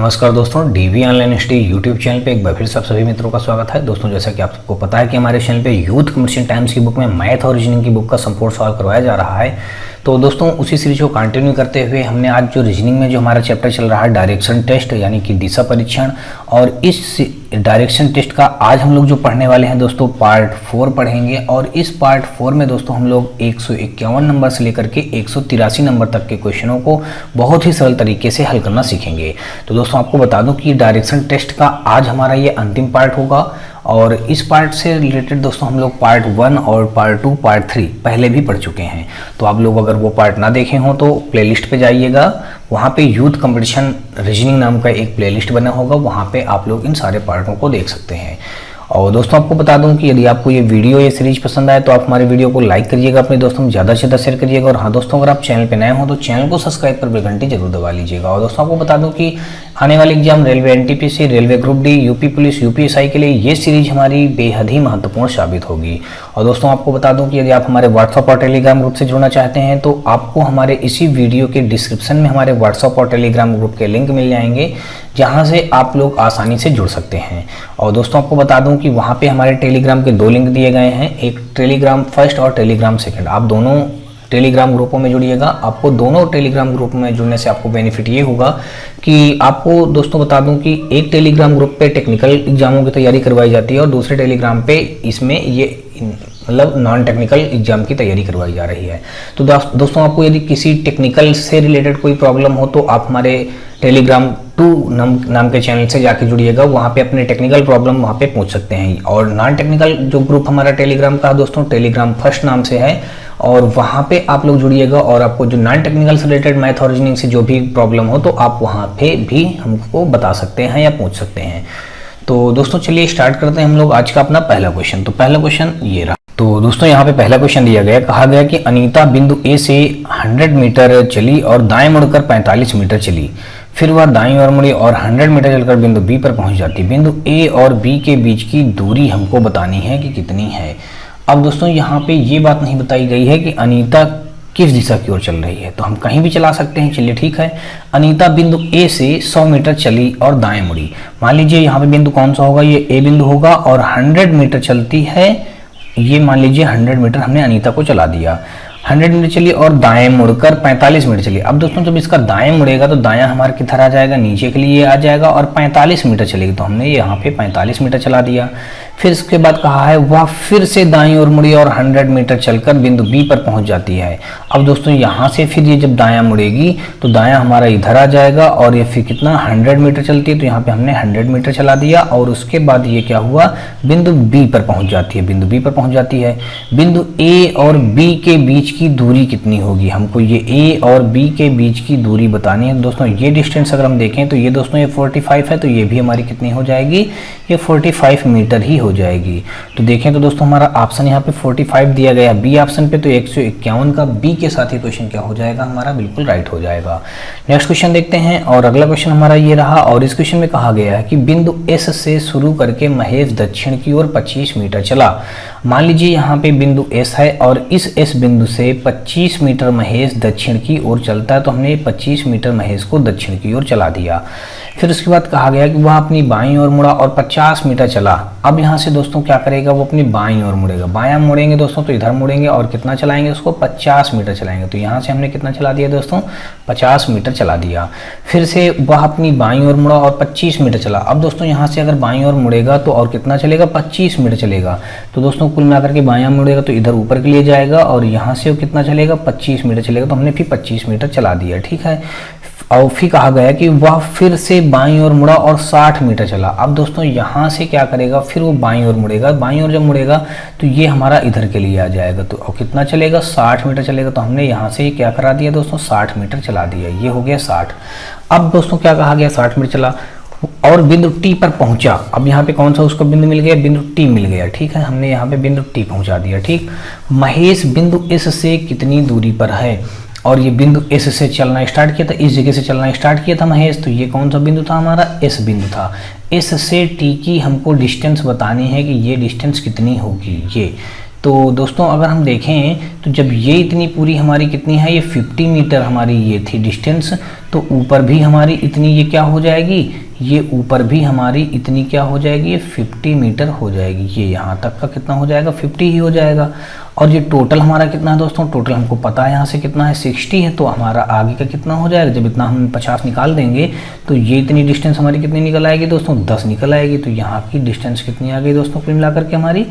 नमस्कार दोस्तों, DV online study YouTube channel पे एक बार फिर से आप सभी मित्रों का स्वागत है। दोस्तों, जैसा कि आपको पता है कि हमारे चैनल पे यूथ कमर्शियल टाइम्स की बुक में मैथ और रीजनिंग की बुक का संपूर्ण सॉल्व करवाया जा रहा है। तो दोस्तों, उसी सीरीज को कंटिन्यू करते हुए हमने आज जो रीजनिंग में जो हमारा चैप्टर चल रहा है डायरेक्शन टेस्ट यानी कि दिशा परीक्षण, और इस डायरेक्शन टेस्ट का आज हम लोग जो पढ़ने वाले हैं दोस्तों पार्ट 4 पढ़ेंगे। और इस पार्ट 4 में दोस्तों हम लोग 151 नंबर से लेकर के 183 नंबर तक के क्वेश्चनों को बहुत ही सरल तरीके से हल करना सीखेंगे। तो दोस्तों, आपको बता दूं कि डायरेक्शन टेस्ट का आज हमारा ये अंतिम पार्ट होगा। और इस पार्ट से रिलेटेड दोस्तों हम लोग पार्ट 1 और पार्ट 2 पार्ट 3 पहले भी पढ़ चुके हैं। तो आप लोग अगर वो पार्ट ना देखे हों तो प्लेलिस्ट पे जाइएगा, वहाँ पे यूथ कंपटीशन रीजनिंग नाम का एक प्लेलिस्ट बना होगा, वहाँ पे आप लोग इन सारे पार्टों को देख सकते हैं। और दोस्तों, आपको बता दूं कि यदि आपको ये वीडियो ये सीरीज पसंद आए तो आप हमारे वीडियो को लाइक करिएगा, अपने दोस्तों में ज़्यादा से ज़्यादा शेयर करिएगा। और हाँ दोस्तों, अगर आप चैनल पे नए हो तो चैनल को सब्सक्राइब कर बेल घंटी जरूर दबा लीजिएगा। और दोस्तों, आपको बता दूं कि आने वाले exam railway NTPC, railway group D, UP police, UPSI के लिए ये सीरीज हमारी बेहद ही महत्वपूर्ण साबित होगी। और दोस्तों, आपको बता दूं कि यदि आप हमारे व्हाट्सअप और टेलीग्राम ग्रुप से जुड़ना चाहते हैं तो आपको हमारे इसी वीडियो के डिस्क्रिप्शन में हमारे व्हाट्सअप और टेलीग्राम ग्रुप के लिंक मिल जाएंगे, जहाँ से आप लोग आसानी से जुड़ सकते हैं। और दोस्तों, आपको बता दूं कि वहाँ पे हमारे टेलीग्राम के 2 लिंक दिए गए हैं, एक टेलीग्राम फर्स्ट और टेलीग्राम सेकंड। आप दोनों टेलीग्राम ग्रुपों में जुड़िएगा। आपको दोनों टेलीग्राम ग्रुप में जुड़ने से आपको बेनिफिट ये होगा कि आपको दोस्तों बता दूं कि एक टेलीग्राम ग्रुप पे टेक्निकल एग्जामों की तैयारी करवाई जाती है और दूसरे टेलीग्राम पे इसमें ये मतलब नॉन टेक्निकल एग्जाम की तैयारी करवाई जा रही है। तो दोस्तों, आपको यदि किसी टेक्निकल से रिलेटेड कोई प्रॉब्लम हो तो आप हमारे टेलीग्राम 2 नाम के चैनल से जाके जुड़िएगा, वहाँ पे अपने टेक्निकल प्रॉब्लम वहाँ पे पूछ सकते हैं। और नॉन टेक्निकल जो ग्रुप हमारा टेलीग्राम का दोस्तों टेलीग्राम फर्स्ट नाम से है, और वहाँ पे आप लोग जुड़िएगा। और आपको जो नॉन टेक्निकल से रिलेटेड मैथ और रीजनिंग से जो भी प्रॉब्लम हो तो आप वहाँ पे भी हमको बता सकते हैं या पूछ सकते हैं। तो दोस्तों, चलिए स्टार्ट करते हैं हम लोग आज का अपना पहला क्वेश्चन। तो पहला क्वेश्चन ये रहा। तो दोस्तों, यहाँ पे पहला क्वेश्चन दिया गया, कहा गया कि अनीता बिंदु ए से 100 मीटर चली और दाएं मुड़कर 45 मीटर चली। फिर वह दाईं ओर मुड़ी और 100 मीटर चलकर बिंदु बी पर पहुंच जाती। बिंदु ए और बी के बीच की दूरी हमको बतानी है कि कितनी है। अब दोस्तों, यहाँ पे ये बात नहीं बताई गई है कि अनीता किस दिशा की ओर चल रही है, तो हम कहीं भी चला सकते हैं। चलिए ठीक है, अनीता बिंदु ए से 100 मीटर चली और दाएं मुड़ी। मान लीजिए यहाँ पे बिंदु कौन सा होगा, ये ए बिंदु होगा, और 100 मीटर चलती है। ये मान लीजिए 100 मीटर हमने अनीता को चला दिया, 100 मीटर चली और दाएं मुड़कर 45 मीटर चली। अब दोस्तों, जब इसका दाएं मुड़ेगा तो दायां हमारे किधर आ जाएगा, नीचे के लिए आ जाएगा, और 45 मीटर चलेगी तो हमने यहाँ पे 45 मीटर चला दिया। फिर इसके बाद कहा है वह फिर से दाईं ओर मुड़ी और 100 मीटर चलकर बिंदु बी पर पहुंच जाती है। अब दोस्तों, यहाँ से फिर ये जब दायां मुड़ेगी तो दायां हमारा इधर आ जाएगा, और ये फिर कितना 100 मीटर चलती है तो यहाँ पे हमने 100 मीटर चला दिया। और उसके बाद ये क्या हुआ, बिंदु बी पर पहुंच जाती है, बिंदु बी पर पहुंच जाती है। बिंदु ए और बी के बीच की दूरी कितनी होगी, हमको ये ए और बी के बीच की दूरी बतानी है। दोस्तों, ये डिस्टेंस अगर हम देखें तो ये दोस्तों ये 45 है, तो ये भी हमारी कितनी हो जाएगी, ये 45 मीटर ही हो जाएगी। तो देखें तो दोस्तों, हमारा ऑप्शन यहाँ पे 45 दिया गया बी ऑप्शन पे, तो 151 का बी के साथ ही क्वेश्चन क्या हो जाएगा, हमारा बिल्कुल राइट हो जाएगा। नेक्स्ट क्वेश्चन देखते हैं, और अगला क्वेश्चन हमारा ये रहा। और इस क्वेश्चन में कहा गया है कि बिंदु एस से शुरू करके महेश दक्षिण की ओर 25 मीटर चला। मान लीजिए यहाँ पे बिंदु एस है और इस एस बिंदु से 25 मीटर महेश दक्षिण की ओर चलता है, तो हमने 25 मीटर महेश को दक्षिण की ओर चला दिया। फिर उसके बाद कहा गया कि वह अपनी बाईं ओर मुड़ा और 50 मीटर चला। अब यहाँ से दोस्तों क्या करेगा, वो अपनी बाईं ओर मुड़ेगा। बायां मुड़ेंगे दोस्तों तो इधर मुड़ेंगे, और कितना चलाएंगे उसको, 50 मीटर चलाएंगे। तो यहाँ से हमने कितना चला दिया दोस्तों, 50 मीटर चला दिया। फिर से वह अपनी बाईं ओर मुड़ा और 25 मीटर चला। अब दोस्तों, यहाँ से अगर बाईं ओर मुड़ेगा तो और कितना चलेगा, 25 मीटर चलेगा। तो दोस्तों, कुल मिलाकर के बायां मुड़ेगा तो इधर ऊपर के लिए जाएगा, और यहाँ से वो कितना चलेगा, 25 मीटर चलेगा। तो हमने फिर 25 मीटर चला दिया, ठीक है। और फिर कहा गया कि वह फिर से बाईं ओर मुड़ा और 60 मीटर चला। अब दोस्तों, यहाँ से क्या करेगा, फिर वो बाईं ओर मुड़ेगा। बाईं ओर जब मुड़ेगा तो ये हमारा इधर के लिए आ जाएगा, तो और कितना चलेगा, 60 मीटर चलेगा। तो हमने यहाँ से क्या करा दिया दोस्तों, 60 मीटर चला दिया, ये हो गया 60। अब दोस्तों क्या कहा गया, 60 मीटर चला और बिंदु टी पर पहुंचा। अब यहाँ पे कौन सा उसको बिंदु मिल गया, बिंदु टी मिल गया, ठीक है। हमने यहाँ पे बिंदु टी पहुंचा दिया, ठीक। महेश बिंदु एस से कितनी दूरी पर है, और ये बिंदु एस से चलना स्टार्ट किया था, इस जगह से चलना स्टार्ट किया था महेश। तो ये कौन सा बिंदु था, हमारा एस बिंदु था। एस से टी की हमको डिस्टेंस बतानी है कि ये डिस्टेंस कितनी होगी। ये तो दोस्तों अगर हम देखें तो जब ये इतनी पूरी हमारी कितनी है, ये 50 मीटर हमारी ये थी डिस्टेंस, तो ऊपर भी हमारी इतनी ये क्या हो जाएगी, ये ऊपर भी हमारी इतनी क्या हो जाएगी, ये 50 मीटर हो जाएगी। ये यहाँ तक का कितना हो जाएगा, 50 ही हो जाएगा। और ये टोटल हमारा कितना है दोस्तों, टोटल हमको पता है यहाँ से कितना है, 60 है। तो हमारा आगे का कितना हो जाएगा, जब इतना हम 50 निकाल देंगे तो ये इतनी डिस्टेंस हमारी कितनी निकल आएगी दोस्तों, 10 निकल आएगी। तो यहाँ की डिस्टेंस कितनी आ गई दोस्तों, कुल मिलाकर के हमारी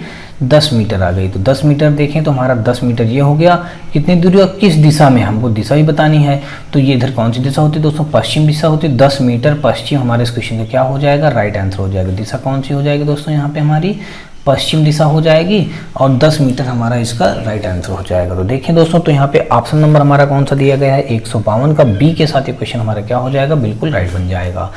10 मीटर आ गई। तो 10 मीटर देखें तो हमारा 10 मीटर ये हो गया। कितनी दूरी और किस दिशा में, हमको दिशा भी बतानी है। तो ये इधर कौन सी दिशा होती है दोस्तों, पश्चिम दिशा होती है। 10 मीटर पश्चिम हमारे इस क्वेश्चन का क्या हो जाएगा, राइट आंसर हो जाएगा। दिशा कौन सी हो जाएगी दोस्तों, यहाँ पे हमारी पश्चिम दिशा हो जाएगी और 10 मीटर हमारा इसका राइट आंसर हो जाएगा। तो देखिए दोस्तों, तो यहाँ पे ऑप्शन नंबर हमारा कौन सा दिया गया है, 152 का बी के साथ ये क्वेश्चन हमारा क्या हो जाएगा, बिल्कुल राइट बन जाएगा।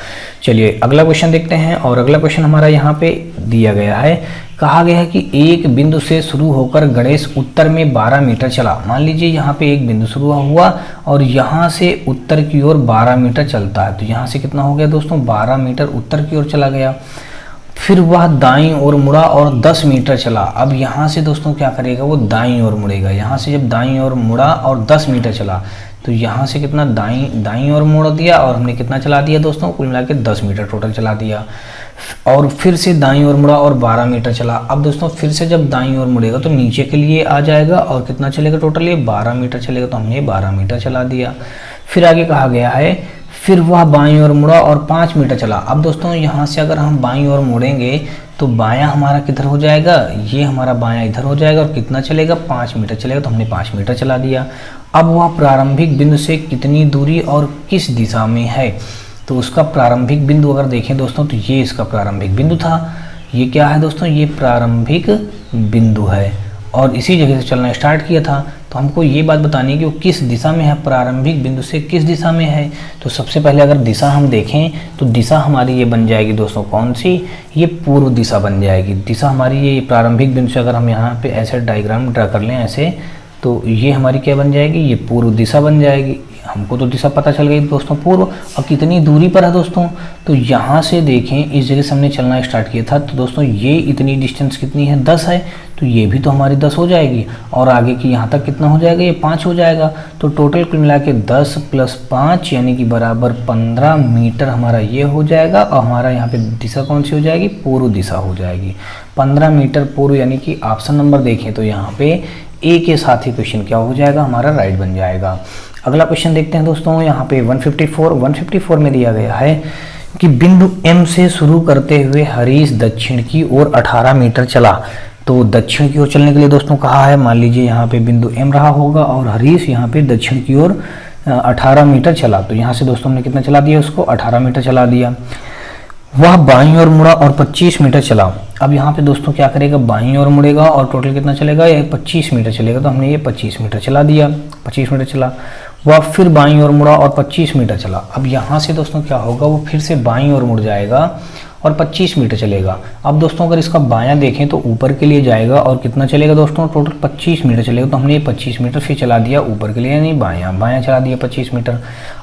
चलिए अगला क्वेश्चन देखते हैं। और अगला क्वेश्चन हमारा यहाँ पे दिया गया है, कहा गया है कि एक बिंदु से शुरू होकर गणेश उत्तर में 12 मीटर चला। मान लीजिए यहाँ पे एक बिंदु शुरू हुआ और यहाँ से उत्तर की ओर 12 मीटर चलता है। तो यहाँ से कितना हो गया दोस्तों, 12 मीटर उत्तर की ओर चला गया। फिर वह दाईं ओर मुड़ा और 10 मीटर चला। अब यहाँ से दोस्तों क्या करेगा, वो दाईं ओर मुड़ेगा। यहाँ से जब दाईं ओर मुड़ा और 10 मीटर चला तो यहाँ से कितना दाईं ओर मोड़ दिया और हमने कितना चला दिया दोस्तों, कुल मिला के 10 मीटर टोटल चला दिया। और फिर से दाईं ओर मुड़ा और 12 मीटर चला। अब दोस्तों फिर से जब दाईं ओर मुड़ेगा तो नीचे के लिए आ जाएगा और कितना चलेगा टोटल, ये 12 मीटर चलेगा। तो हमने 12 मीटर चला दिया। फिर आगे कहा गया है, फिर वह बाईं ओर मुड़ा और 5 मीटर चला। अब दोस्तों यहाँ से अगर हम बाईं ओर मुड़ेंगे तो बायां हमारा किधर हो जाएगा, ये हमारा बायां इधर हो जाएगा और कितना चलेगा, 5 मीटर चलेगा। तो हमने 5 मीटर चला दिया। अब वह प्रारंभिक बिंदु से कितनी दूरी और किस दिशा में है। तो उसका प्रारंभिक बिंदु अगर देखें दोस्तों तो ये इसका प्रारंभिक बिंदु था। ये क्या है दोस्तों, ये प्रारंभिक बिंदु है और इसी जगह से चलना स्टार्ट किया था। तो हमको ये बात बतानी है कि वो किस दिशा में है, प्रारंभिक बिंदु से किस दिशा में है। तो सबसे पहले अगर दिशा हम देखें तो दिशा हमारी ये बन जाएगी दोस्तों, कौन सी, ये पूर्व दिशा बन जाएगी। दिशा हमारी ये प्रारंभिक बिंदु से अगर हम यहाँ पे ऐसे डायग्राम ड्रा कर लें ऐसे, तो ये हमारी क्या बन जाएगी, ये पूर्व दिशा बन जाएगी। हमको तो दिशा पता चल गई दोस्तों पूर्व। अब कितनी दूरी पर है दोस्तों, तो यहाँ से देखें इस जगह से हमने चलना स्टार्ट किया था। तो दोस्तों ये इतनी डिस्टेंस कितनी है, 10 है। तो ये भी तो हमारी 10 हो जाएगी और आगे की यहाँ तक कितना हो जाएगा, ये 5 हो जाएगा। तो टोटल कुल मिला के 10 + 5 यानी कि बराबर 15 मीटर हमारा ये हो जाएगा। और हमारा यहाँ पे दिशा कौन सी हो जाएगी, पूर्व दिशा हो जाएगी। 15 मीटर पूर्व, यानी कि ऑप्शन नंबर देखें तो यहाँ पे ए के साथ ही क्वेश्चन क्या हो जाएगा, हमारा राइट बन जाएगा। अगला क्वेश्चन देखते हैं दोस्तों। यहाँ पे 154 में दिया गया है कि बिंदु एम से शुरू करते हुए हरीश दक्षिण की ओर 18 मीटर चला। तो दक्षिण की ओर चलने के लिए दोस्तों कहा है, मान लीजिए यहाँ पे बिंदु एम रहा होगा और हरीश यहाँ पे दक्षिण की ओर 18 मीटर चला। तो यहाँ से दोस्तों हमने कितना चला दिया, उसको 18 मीटर चला दिया। वह बाईं ओर मुड़ा और 25 मीटर चला। अब यहाँ पे दोस्तों क्या करेगा, बाईं ओर मुड़ेगा और टोटल कितना चलेगा, ये 25 मीटर चलेगा। तो हमने ये 25 मीटर चला दिया, 25 मीटर चला। वह फिर बाईं ओर मुड़ा और 25 मीटर चला। अब यहाँ से दोस्तों क्या होगा, वो फिर से बाईं ओर मुड़ जाएगा और 25 मीटर चलेगा। अब दोस्तों अगर इसका बायां देखें तो ऊपर के लिए जाएगा और कितना चलेगा दोस्तों, टोटल 25 मीटर चलेगा। तो हमने ये 25 मीटर फिर चला दिया ऊपर के लिए, यानी बायां चला दिया 25 मीटर।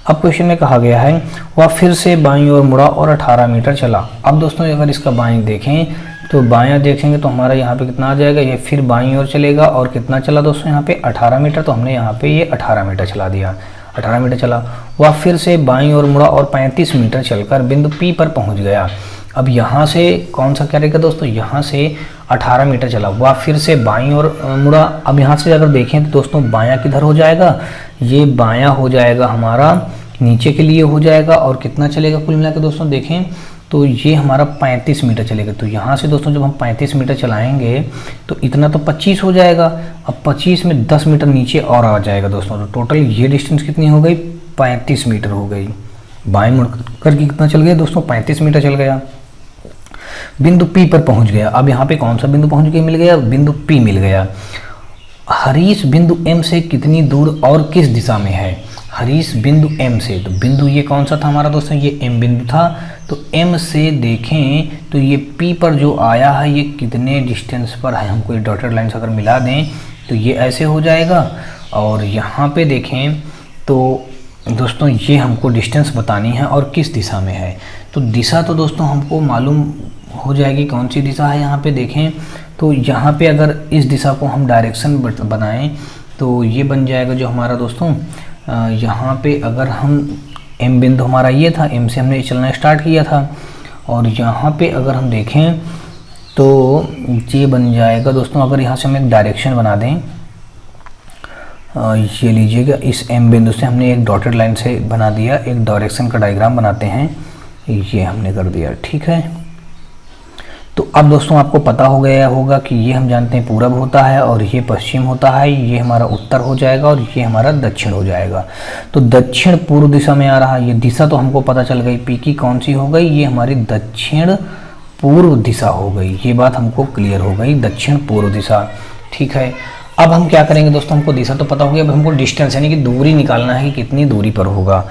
अब क्वेश्चन में कहा गया है वह फिर से बाईं ओर मुड़ा और 18 मीटर चला। अब दोस्तों अगर इसका बाएं देखें तो बायां देखेंगे तो हमारा यहाँ पे कितना आ जाएगा, ये फिर बाईं ओर चलेगा और कितना चला दोस्तों यहाँ पे 18 मीटर। तो हमने यहाँ पे ये 18 मीटर चला दिया, 18 मीटर चला। वह फिर से बाईं ओर मुड़ा और 35 मीटर चलकर बिंदु पी पर पहुँच गया। अब यहाँ से कौन सा करेगा दोस्तों, यहाँ से 18 मीटर चला, वह फिर से बाईं ओर मुड़ा। अब यहाँ से अगर देखें तो दोस्तों बायां किधर हो जाएगा, ये बायां हो जाएगा हमारा नीचे के लिए हो जाएगा और कितना चलेगा कुल मिला के दोस्तों देखें तो ये हमारा 35 मीटर चलेगा। तो यहाँ से दोस्तों जब हम 35 मीटर चलाएंगे तो इतना तो 25 हो जाएगा। अब 25 में 10 मीटर नीचे और आ जाएगा दोस्तों। तो टोटल ये डिस्टेंस कितनी हो गई, 35 मीटर हो गई। बाएं मुड़ करके कितना चल गया दोस्तों, 35 मीटर चल गया। बिंदु पी पर पहुंच गया। अब यहाँ पे कौन सा बिंदु पहुंच गया, मिल गया, बिंदु पी मिल गया। हरीश बिंदु एम से कितनी दूर और किस दिशा में है। हरीश बिंदु एम से, तो बिंदु ये कौन सा था हमारा दोस्तों, ये एम बिंदु था। तो एम से देखें तो ये पी पर जो आया है ये कितने डिस्टेंस पर है, हमको ये डॉटेड लाइन्स अगर मिला दें तो ये ऐसे हो जाएगा। और यहाँ पे देखें तो दोस्तों ये हमको डिस्टेंस बतानी है और किस दिशा में है। तो दिशा तो दोस्तों हमको मालूम हो जाएगी कौन सी दिशा है। यहाँ पे देखें तो यहाँ पे अगर इस दिशा को हम डायरेक्शन बनाएं तो ये बन जाएगा जो हमारा दोस्तों यहाँ पे अगर हम एम बिंदु हमारा ये था, एम से हमने चलना स्टार्ट किया था, और यहाँ पे अगर हम देखें तो ये बन जाएगा दोस्तों, अगर यहाँ से हम एक डायरेक्शन बना दें, ये लीजिएगा, इस एम बिंदु से हमने एक डॉटेड लाइन से बना दिया, एक डायरेक्शन का डायग्राम बनाते हैं, ये हमने कर दिया, ठीक है। तो अब दोस्तों आपको पता हो गया होगा कि ये हम जानते हैं पूरब होता है और ये पश्चिम होता है, ये हमारा उत्तर हो जाएगा और ये हमारा दक्षिण हो जाएगा। तो दक्षिण पूर्व दिशा में आ रहा है, ये दिशा तो हमको पता चल गई, पी की कौन सी हो गई, ये हमारी दक्षिण पूर्व दिशा हो गई, ये बात हमको क्लियर हो गई, दक्षिण पूर्व दिशा, ठीक है। अब हम क्या करेंगे दोस्तों, हमको दिशा तो पता हो गया, अब हमको डिस्टेंस यानी कि दूरी निकालना है कि कितनी दूरी पर होगा।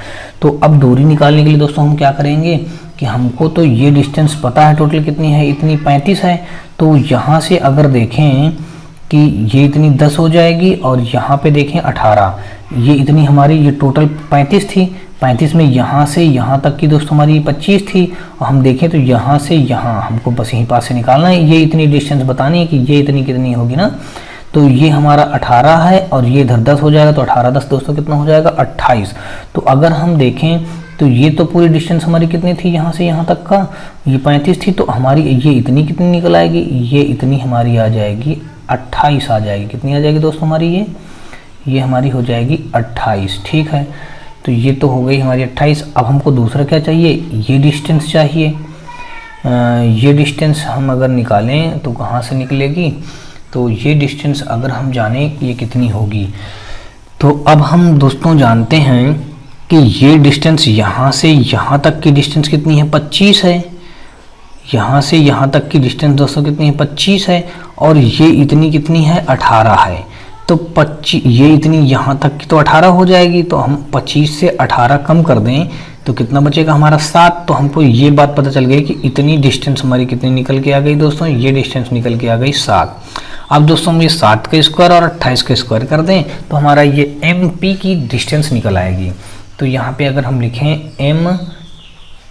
तो अब दूरी निकालने के लिए दोस्तों हम क्या करेंगे कि हमको तो ये डिस्टेंस पता है टोटल कितनी है, इतनी 35 है। तो यहाँ से अगर देखें कि ये इतनी 10 हो जाएगी और यहाँ पे देखें 18, ये इतनी हमारी ये टोटल 35 थी, 35 में यहाँ से यहाँ तक की दोस्तों हमारी 25 थी, और हम देखें तो यहाँ से यहाँ हमको बस यहीं पास से निकालना है, ये इतनी डिस्टेंस बतानी है कि ये इतनी कितनी होगी ना। तो ये हमारा 18 है और ये इधर 10 हो जाएगा, तो 18 10 दोस्तों कितना हो जाएगा 28। तो अगर हम देखें तो ये तो पूरी डिस्टेंस हमारी कितनी थी, यहाँ से यहाँ तक का ये 35 थी, तो हमारी ये इतनी कितनी निकल आएगी, ये इतनी हमारी आ जाएगी 28 आ जाएगी, कितनी आ जाएगी दोस्तों हमारी, ये हमारी हो जाएगी 28, ठीक है। तो ये तो हो गई हमारी 28। अब हमको दूसरा क्या चाहिए, ये डिस्टेंस चाहिए। ये डिस्टेंस हम अगर निकालें तो कहाँ से निकलेगी, तो ये डिस्टेंस अगर हम जाने ये कितनी होगी, तो अब हम दोस्तों जानते हैं कि ये डिस्टेंस यहाँ से यहाँ तक की डिस्टेंस कितनी है, 25 है। यहाँ से यहाँ तक की डिस्टेंस दोस्तों कितनी है, 25 है, और ये इतनी कितनी है, 18 है। तो 25 ये इतनी यहाँ तक की तो 18 हो जाएगी, तो हम 25 से 18 कम कर दें तो कितना बचेगा हमारा 7। तो हमको ये बात पता चल गई कि इतनी डिस्टेंस हमारी कितनी निकल के आ गई दोस्तों, ये डिस्टेंस निकल के आ गई 7। अब दोस्तों हम ये 7 का स्क्वायर और 28 का स्क्वायर कर दें तो हमारा ये एम पी की डिस्टेंस निकल आएगी। तो यहाँ पे अगर हम लिखें एम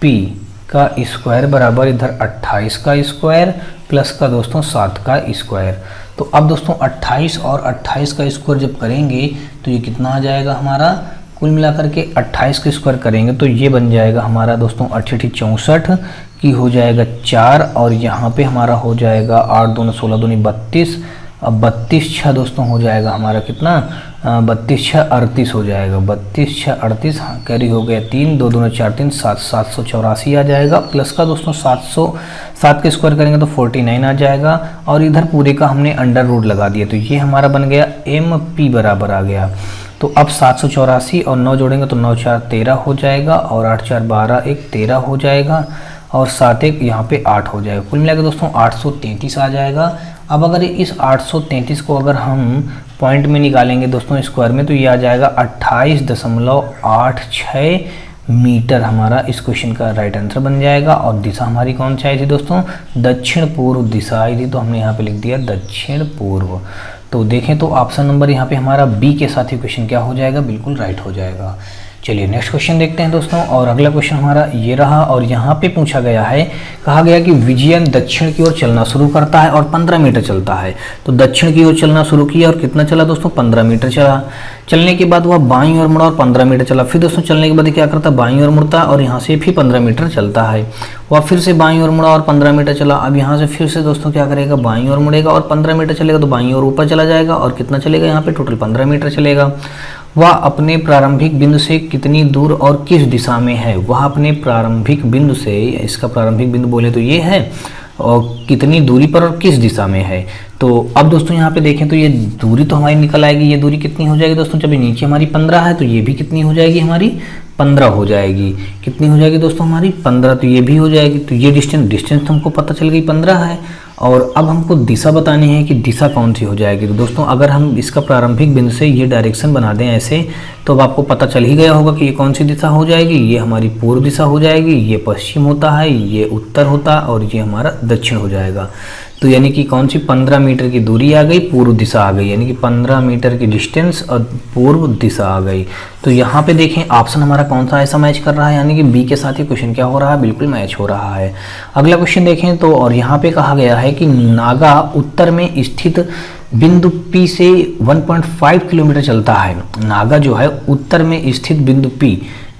पी का स्क्वायर बराबर इधर 28 का स्क्वायर प्लस का दोस्तों 7 का स्क्वायर। तो अब दोस्तों 28 और 28 का स्क्वायर जब करेंगे तो ये कितना आ जाएगा हमारा, कुल मिलाकर के 28 का स्क्वायर करेंगे तो ये बन जाएगा हमारा दोस्तों 8 64 की हो जाएगा 4, और यहाँ पे हमारा हो जाएगा 8 दूनी 16 दूनी 32। अब 32 6 दोस्तों हो जाएगा हमारा कितना, 32 6 38 हो जाएगा, 32 6 38 कैरी हो गया 3, 2 दूनी 4 3 7 784 आ जाएगा, प्लस का दोस्तों 7 के स्क्वायर करेंगे तो 49 आ जाएगा, और इधर पूरे का हमने अंडर रूट लगा दिया, तो ये हमारा बन गया एम पी बराबर आ गया। तो अब 784 और 9 जोड़ेंगे तो 9 4 13 हो जाएगा, और 8 4 12 1 13 हो जाएगा, और 7 1 यहाँ पे 8 हो जाएगा, कुल मिलाकर दोस्तों 833 आ जाएगा। अब अगर इस 833 को अगर हम पॉइंट में निकालेंगे दोस्तों स्क्वायर में, तो ये आ जाएगा 28.86 मीटर, हमारा इस क्वेश्चन का राइट आंसर बन जाएगा। और दिशा हमारी कौन सी आई थी दोस्तों, दक्षिण पूर्व दिशा आई थी, तो हमने यहाँ पे लिख दिया दक्षिण पूर्व। तो देखें तो ऑप्शन नंबर यहाँ पे हमारा बी के साथ ही क्वेश्चन क्या हो जाएगा, बिल्कुल राइट हो जाएगा। चलिए नेक्स्ट क्वेश्चन देखते हैं दोस्तों, और अगला क्वेश्चन हमारा ये रहा, और यहाँ पे पूछा गया है, कहा गया कि विजयन दक्षिण की ओर चलना शुरू करता है और 15 मीटर चलता है। तो दक्षिण की ओर चलना शुरू किया और कितना चला दोस्तों, 15 मीटर चला। चलने के बाद वह बाईं ओर मुड़ा और 15 मीटर चला। फिर दोस्तों चलने के बाद क्या करता है, बाईं ओर मुड़ता है और यहाँ से फिर 15 मीटर चलता है। वह फिर से बाईं ओर मुड़ा और 15 मीटर चला। अब यहाँ से फिर से दोस्तों क्या करेगा, बाईं ओर मुड़ेगा और 15 मीटर चलेगा, तो बाईं ओर ऊपर चला जाएगा, और कितना चलेगा यहाँ पे, टोटल 15 मीटर चलेगा। वह अपने प्रारंभिक बिंदु से कितनी दूर और किस दिशा में है, वह अपने प्रारंभिक बिंदु से, इसका प्रारंभिक बिंदु बोले तो ये है, और कितनी दूरी पर और किस दिशा में है। तो अब दोस्तों यहाँ पे देखें तो ये दूरी तो हमारी निकल आएगी, ये दूरी कितनी हो जाएगी दोस्तों, जब ये नीचे हमारी 15 है तो ये भी कितनी हो जाएगी हमारी, 15 हो जाएगी। कितनी हो जाएगी दोस्तों हमारी 15, तो ये भी हो जाएगी। तो ये डिस्टेंस तो हमको पता चल गई 15 है, और अब हमको दिशा बतानी है कि दिशा कौन सी हो जाएगी। तो दोस्तों अगर हम इसका प्रारंभिक बिंदु से ये डायरेक्शन बना दें ऐसे, तो अब आपको पता चल ही गया होगा कि ये कौन सी दिशा हो जाएगी, ये हमारी पूर्व दिशा हो जाएगी, ये पश्चिम होता है, ये उत्तर होता है, और ये हमारा दक्षिण हो जाएगा। तो यानी कि कौन सी 15 मीटर की दूरी आ गई, पूर्व दिशा आ गई, यानी कि 15 मीटर की डिस्टेंस और पूर्व दिशा आ गई। तो यहाँ पे देखें ऑप्शन हमारा कौन सा ऐसा मैच कर रहा है, यानी कि बी के साथ ये क्वेश्चन क्या हो रहा है, बिल्कुल मैच हो रहा है। अगला क्वेश्चन देखें तो, और यहाँ पे कहा गया है कि नागा उत्तर में स्थित बिंदु P से 1.5 किलोमीटर चलता है। नागा जो है उत्तर में स्थित बिंदु P,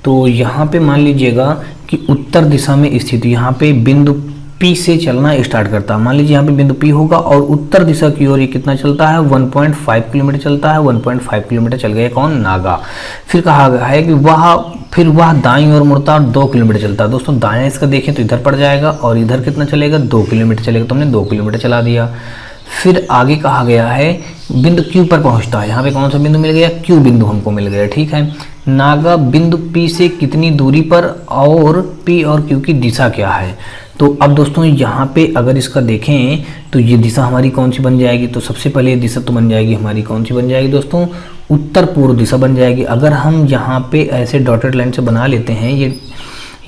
तो यहाँ पे मान लीजिएगा कि उत्तर दिशा में स्थित, यहाँ पे बिंदु P से चलना स्टार्ट करता है। मान लीजिए यहाँ पे बिंदु P होगा और उत्तर दिशा की ओर ये कितना चलता है, 1.5 किलोमीटर चलता है। 1.5 किलोमीटर चल गया कौन, नागा। फिर कहा गया है कि वह दाईं ओर मुड़ता है और 2 किलोमीटर चलता है। दोस्तों दायां इसका देखें तो इधर पड़ जाएगा और इधर कितना चलेगा, 2 किलोमीटर चलेगा, तो हमने 2 किलोमीटर चला दिया। फिर आगे कहा गया है बिंदु Q पर पहुंचता है। यहाँ पे कौन सा बिंदु मिल गया, Q बिंदु हमको मिल गया, ठीक है। नागा बिंदु P से कितनी दूरी पर और P और Q की दिशा क्या है। तो अब दोस्तों यहाँ पे अगर इसका देखें तो ये दिशा हमारी कौन सी बन जाएगी, तो सबसे पहले ये दिशा तो बन जाएगी हमारी कौन सी बन जाएगी दोस्तों, उत्तर पूर्व दिशा बन जाएगी। अगर हम यहाँ पे ऐसे डॉटेड लाइन से बना लेते हैं, ये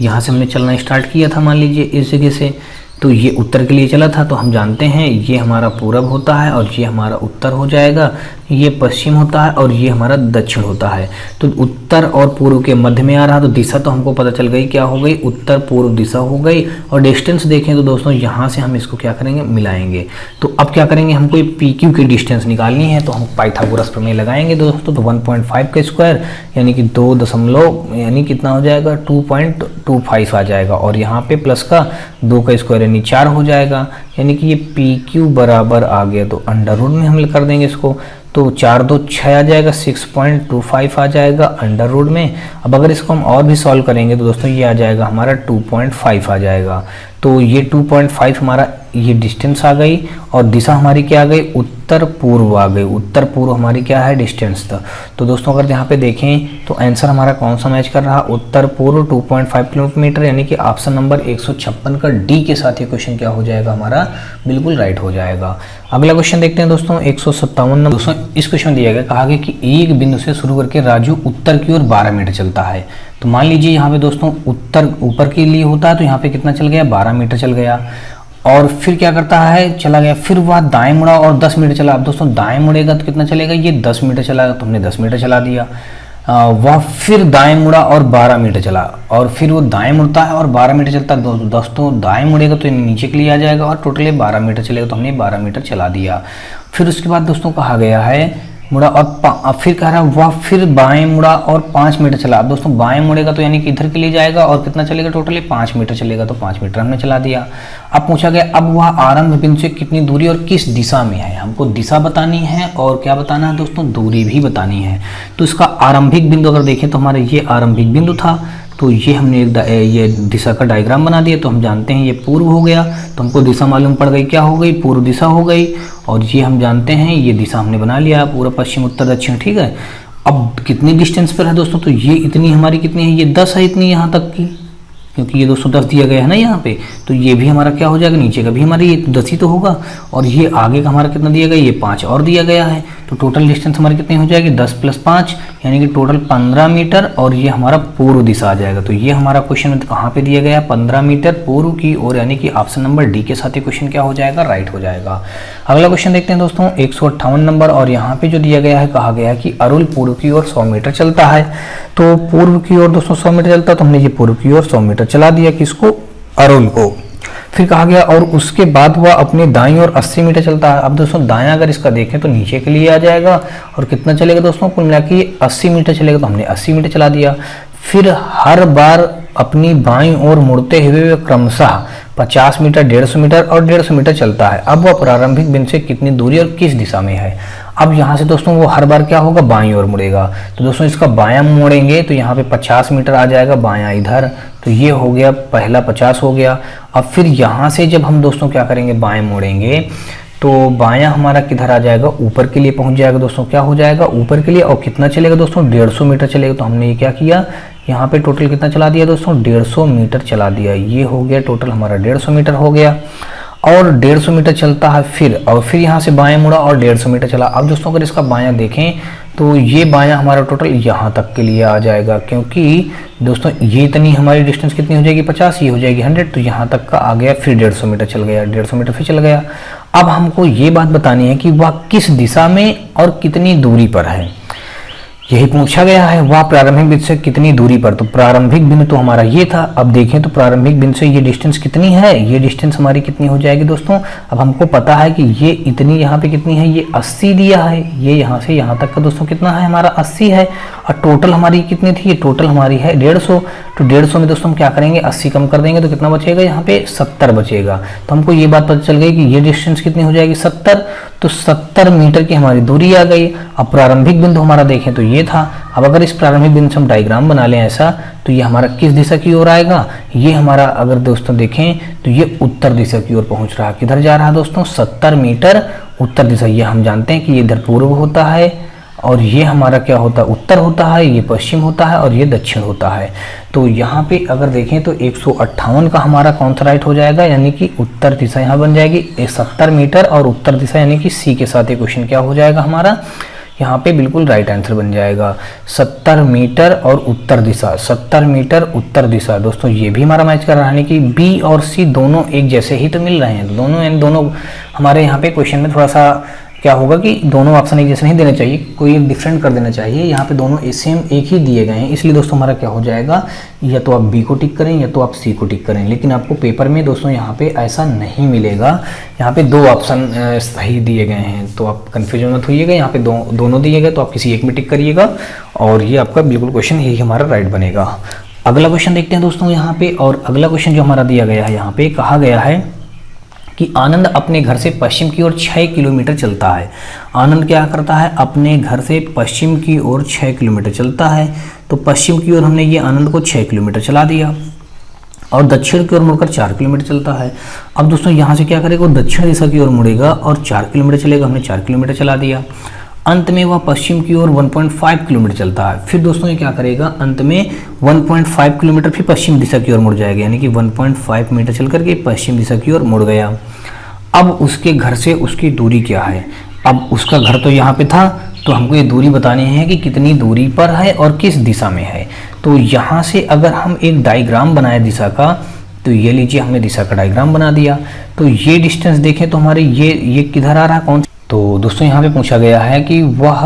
यहाँ से हमने चलना स्टार्ट किया था मान लीजिए इस जगह से, तो ये उत्तर के लिए चला था, तो हम जानते हैं ये हमारा पूरब होता है और ये हमारा उत्तर हो जाएगा, ये पश्चिम होता है और ये हमारा दक्षिण होता है। तो उत्तर और पूर्व के मध्य में आ रहा, तो दिशा तो हमको पता चल गई क्या हो गई, उत्तर पूर्व दिशा हो गई। और डिस्टेंस देखें तो दोस्तों यहाँ से हम इसको क्या करेंगे, मिलाएंगे। तो अब क्या करेंगे, हमको ये PQ की डिस्टेंस निकालनी है, तो हम पाइथागोरस प्रमेय लगाएंगे दोस्तों। तो 1.5 का स्क्वायर यानी कि 2 यानी कितना हो जाएगा, 2.25 आ जाएगा। और यहाँ पे प्लस का 2 का स्क्वायर यानी 4 हो जाएगा, यानी कि ये PQ बराबर आ गया। तो अंडर रूट में हम कर देंगे इसको, तो 4 2 6 आ जाएगा, 6.25 आ जाएगा अंडर रूट में। अब अगर इसको हम और भी सॉल्व करेंगे तो दोस्तों ये आ जाएगा हमारा 2.5 आ जाएगा। तो ये 2.5 हमारा ये डिस्टेंस आ गई और दिशा हमारी क्या आ गई, उत्तर पूर्व आ गई। उत्तर पूर्व हमारी क्या है, डिस्टेंस था। तो दोस्तों अगर यहाँ पे देखें तो आंसर हमारा कौन सा मैच कर रहा, उत्तर पूर्व 2.5 किलोमीटर, यानी कि ऑप्शन नंबर 156 का डी के साथ ये क्वेश्चन क्या हो जाएगा हमारा, बिल्कुल राइट हो जाएगा। अगला क्वेश्चन देखते हैं दोस्तों 157 नंबर। दोस्तों इस क्वेश्चन दिया गया, कहा गया कि एक बिंदु से शुरू करके राजू उत्तर की ओर 12 मीटर चलता है। तो मान लीजिए यहाँ पे दोस्तों उत्तर ऊपर के लिए होता है, तो यहाँ पे कितना चल गया, 12 मीटर चल गया। और फिर क्या करता है, चला गया, फिर वह दाएं मुड़ा और 10 मीटर चला। अब दोस्तों दाएं मुड़ेगा तो कितना चलेगा, ये 10 मीटर चला, तो हमने 10 मीटर चला दिया। वह फिर दाएं मुड़ा और 12 मीटर चला, और फिर वो दाएं मुड़ता है और 12 मीटर चलता है। दोस्तों दाएं मुड़ेगा तो नीचे के लिए आ जाएगा और टोटली 12 मीटर चलेगा, तो हमने 12 मीटर चला दिया। फिर उसके बाद दोस्तों कहा गया है मुड़ा और फिर कह रहा है वह फिर बाएं मुड़ा और 5 मीटर चला। अब दोस्तों बाएं मुड़ेगा तो यानी कि इधर के लिए जाएगा और कितना चलेगा, टोटली 5 मीटर चलेगा, तो 5 मीटर हमने चला दिया। अब पूछा गया अब वह आरंभ बिंदु से कितनी दूरी और किस दिशा में है। हमको दिशा बतानी है और क्या बताना है दोस्तों, दूरी भी बतानी है। तो इसका आरंभिक बिंदु अगर देखें तो हमारा ये आरंभिक बिंदु था, तो ये हमने ये दिशा का डायग्राम बना दिया। तो हम जानते हैं ये पूर्व हो गया, तो हमको दिशा मालूम पड़ गई, क्या हो गई, पूर्व दिशा हो गई। और ये हम जानते हैं ये दिशा हमने बना लिया, पूर्व पश्चिम उत्तर दक्षिण, ठीक है। अब कितनी डिस्टेंस पर है दोस्तों, तो ये इतनी हमारी कितनी है, ये 10 है इतनी यहाँ तक की, क्योंकि ये 210 दिया गया है ना यहाँ पे, तो ये भी हमारा क्या हो जाएगा, नीचे का भी हमारा ये 10 ही तो होगा। और ये आगे का हमारा कितना दिया गया, ये 5 और दिया गया है। तो टोटल डिस्टेंस हमारी कितनी हो जाएगी, 10 + 5 यानी कि टोटल 15 मीटर। और ये हमारा पूर्व दिशा आ जाएगा। तो ये हमारा क्वेश्चन में कहाँ पे दिया गया, 15 मीटर पूर्व की ओर, यानी कि ऑप्शन नंबर डी के साथ ये क्वेश्चन क्या हो जाएगा, राइट हो जाएगा। अगला क्वेश्चन देखते हैं दोस्तों 158 नंबर। और यहाँ पे जो दिया गया है, कहा गया है कि अरुल पूर्व की ओर 100 मीटर चलता है। तो पूर्व की ओर दोस्तों 100 मीटर चलता है, तो हमने ये पूर्व की ओर 100 मीटर चला दिया, किसको, अरुल को। फिर कहा गया और उसके बाद वह अपने दाईं ओर 80 मीटर चलता है। अब दोस्तों दायां अगर इसका देखें तो नीचे के लिए आ जाएगा और कितना चलेगा दोस्तों, कुल मिला के 80 मीटर चलेगा, तो हमने 80 मीटर चला दिया। फिर हर बार अपनी बाईं ओर मुड़ते हुए क्रमशः 50 मीटर, 150 मीटर और 150 मीटर चलता है। अब वह प्रारंभिक बिंदु से कितनी दूरी और किस दिशा में है। अब यहाँ से दोस्तों वो हर बार क्या होगा, बाईं ओर मुड़ेगा। तो दोस्तों इसका बायां मोड़ेंगे तो यहाँ पे 50 मीटर आ जाएगा बायां इधर, तो ये हो गया पहला 50 हो गया। अब फिर यहाँ से जब हम दोस्तों क्या करेंगे, बाएं मोड़ेंगे तो बायां हमारा किधर आ जाएगा, ऊपर के लिए पहुंच जाएगा दोस्तों, क्या हो जाएगा, ऊपर के लिए। और कितना चलेगा दोस्तों, 150 मीटर चलेगा। तो हमने ये क्या किया, यहाँ पे टोटल कितना चला दिया दोस्तों, 150 मीटर चला दिया। ये हो गया टोटल हमारा 150 मीटर हो गया। और 150 मीटर चलता है फिर यहाँ से बाएं मुड़ा और 150 मीटर चला। अब दोस्तों अगर इसका बायां देखें तो ये बायां हमारा टोटल यहाँ तक के लिए आ जाएगा, क्योंकि दोस्तों ये इतनी हमारी डिस्टेंस कितनी हो जाएगी 50, ये हो जाएगी 100, तो यहाँ तक का आ गया। फिर 150 मीटर चल गया, 150 मीटर फिर चल गया। अब हमको ये बात बतानी है कि वह किस दिशा में और कितनी दूरी पर है, यही पूछा गया है। वह प्रारंभिक बिंदु से कितनी दूरी पर, तो प्रारंभिक बिंदु तो हमारा ये था। अब देखें तो प्रारंभिक बिंदु से ये डिस्टेंस कितनी है, ये डिस्टेंस हमारी कितनी हो जाएगी दोस्तों। अब हमको पता है कि ये इतनी यहाँ पे कितनी है, ये 80 दिया है, ये यहाँ से यहाँ तक का दोस्तों कितना है हमारा 80 है। और टोटल हमारी कितनी थी, ये टोटल हमारी है 150। तो 150 में दोस्तों हम क्या करेंगे, 80 कम कर देंगे तो कितना बचेगा, यहाँ पे 70 बचेगा। तो हमको ये बात पता चल गई कि ये डिस्टेंस कितनी हो जाएगी 70, तो 70 मीटर की हमारी दूरी आ गई। अब प्रारंभिक बिंदु हमारा देखें तो ये था। अब अगर इस प्रारंभिक बिंदु से हम डायग्राम बना लें ऐसा, तो ये हमारा किस दिशा की ओर आएगा, ये हमारा अगर दोस्तों देखें तो ये उत्तर दिशा की ओर पहुंच रहा है। किधर जा रहा है दोस्तों, 70 मीटर उत्तर दिशा। ये हम जानते हैं कि ये इधर पूर्व होता है और ये हमारा क्या होता है, उत्तर होता है, ये पश्चिम होता है और ये दक्षिण होता है। तो यहाँ पे अगर देखें तो 158 का हमारा कौन सा राइट हो जाएगा, यानी कि उत्तर दिशा यहाँ बन जाएगी। 70 मीटर और उत्तर दिशा यानी कि सी के साथ ये क्वेश्चन क्या हो जाएगा हमारा, यहाँ पे बिल्कुल राइट आंसर बन जाएगा। 70 मीटर और उत्तर दिशा, 70 मीटर उत्तर दिशा दोस्तों ये भी हमारा मैच कर रहा है, यानी कि बी और सी दोनों एक जैसे ही तो मिल रहे हैं। दोनों हमारे यहाँ पे क्वेश्चन में थोड़ा सा क्या होगा कि दोनों ऑप्शन एक जैसे नहीं देने चाहिए, कोई एक डिफरेंट कर देना चाहिए। यहाँ पे दोनों सेम एक ही दिए गए हैं, इसलिए दोस्तों हमारा क्या हो जाएगा, या तो आप बी को टिक करें या तो आप सी को टिक करें। लेकिन आपको पेपर में दोस्तों यहाँ पे ऐसा नहीं मिलेगा, यहाँ पे 2 ऑप्शन सही दिए गए हैं, तो आप कन्फ्यूजन मत होइएगा। यहाँ पे दोनों दिए गए तो आप किसी एक में टिक करिएगा और ये आपका बिल्कुल क्वेश्चन यही हमारा राइट बनेगा। अगला क्वेश्चन देखते हैं दोस्तों यहाँ पे। और अगला क्वेश्चन जो हमारा दिया गया है, यहाँ पे कहा गया है कि आनंद अपने घर से पश्चिम की ओर 6 किलोमीटर चलता है। आनंद क्या करता है, अपने घर से पश्चिम की ओर 6 किलोमीटर चलता है। तो पश्चिम की ओर हमने ये आनंद को 6 किलोमीटर चला दिया और दक्षिण की ओर मुड़कर 4 किलोमीटर चलता है। अब दोस्तों यहाँ से क्या करेगा, वो दक्षिण दिशा की ओर मुड़ेगा और 4 किलोमीटर चलेगा। हमने 4 किलोमीटर चला दिया। अंत में वह पश्चिम की ओर 1.5 किलोमीटर चलता है। फिर दोस्तों ये क्या करेगा, अंत में 1.5 किलोमीटर फिर पश्चिम दिशा की ओर मुड़ जाएगा, यानी कि 1.5 मीटर चल करके पश्चिम दिशा की ओर मुड़ गया। अब उसके घर से उसकी दूरी क्या है, अब उसका घर तो यहाँ पे था, तो हमको ये दूरी बतानी है कि कितनी दूरी पर है और किस दिशा में है। तो यहाँ से अगर हम एक डायग्राम बनाए दिशा का, तो ये लीजिए हमने दिशा का डायग्राम बना दिया। तो ये डिस्टेंस देखें तो हमारे ये किधर आ रहा है, कौन। तो दोस्तों यहाँ पे पूछा गया है कि वह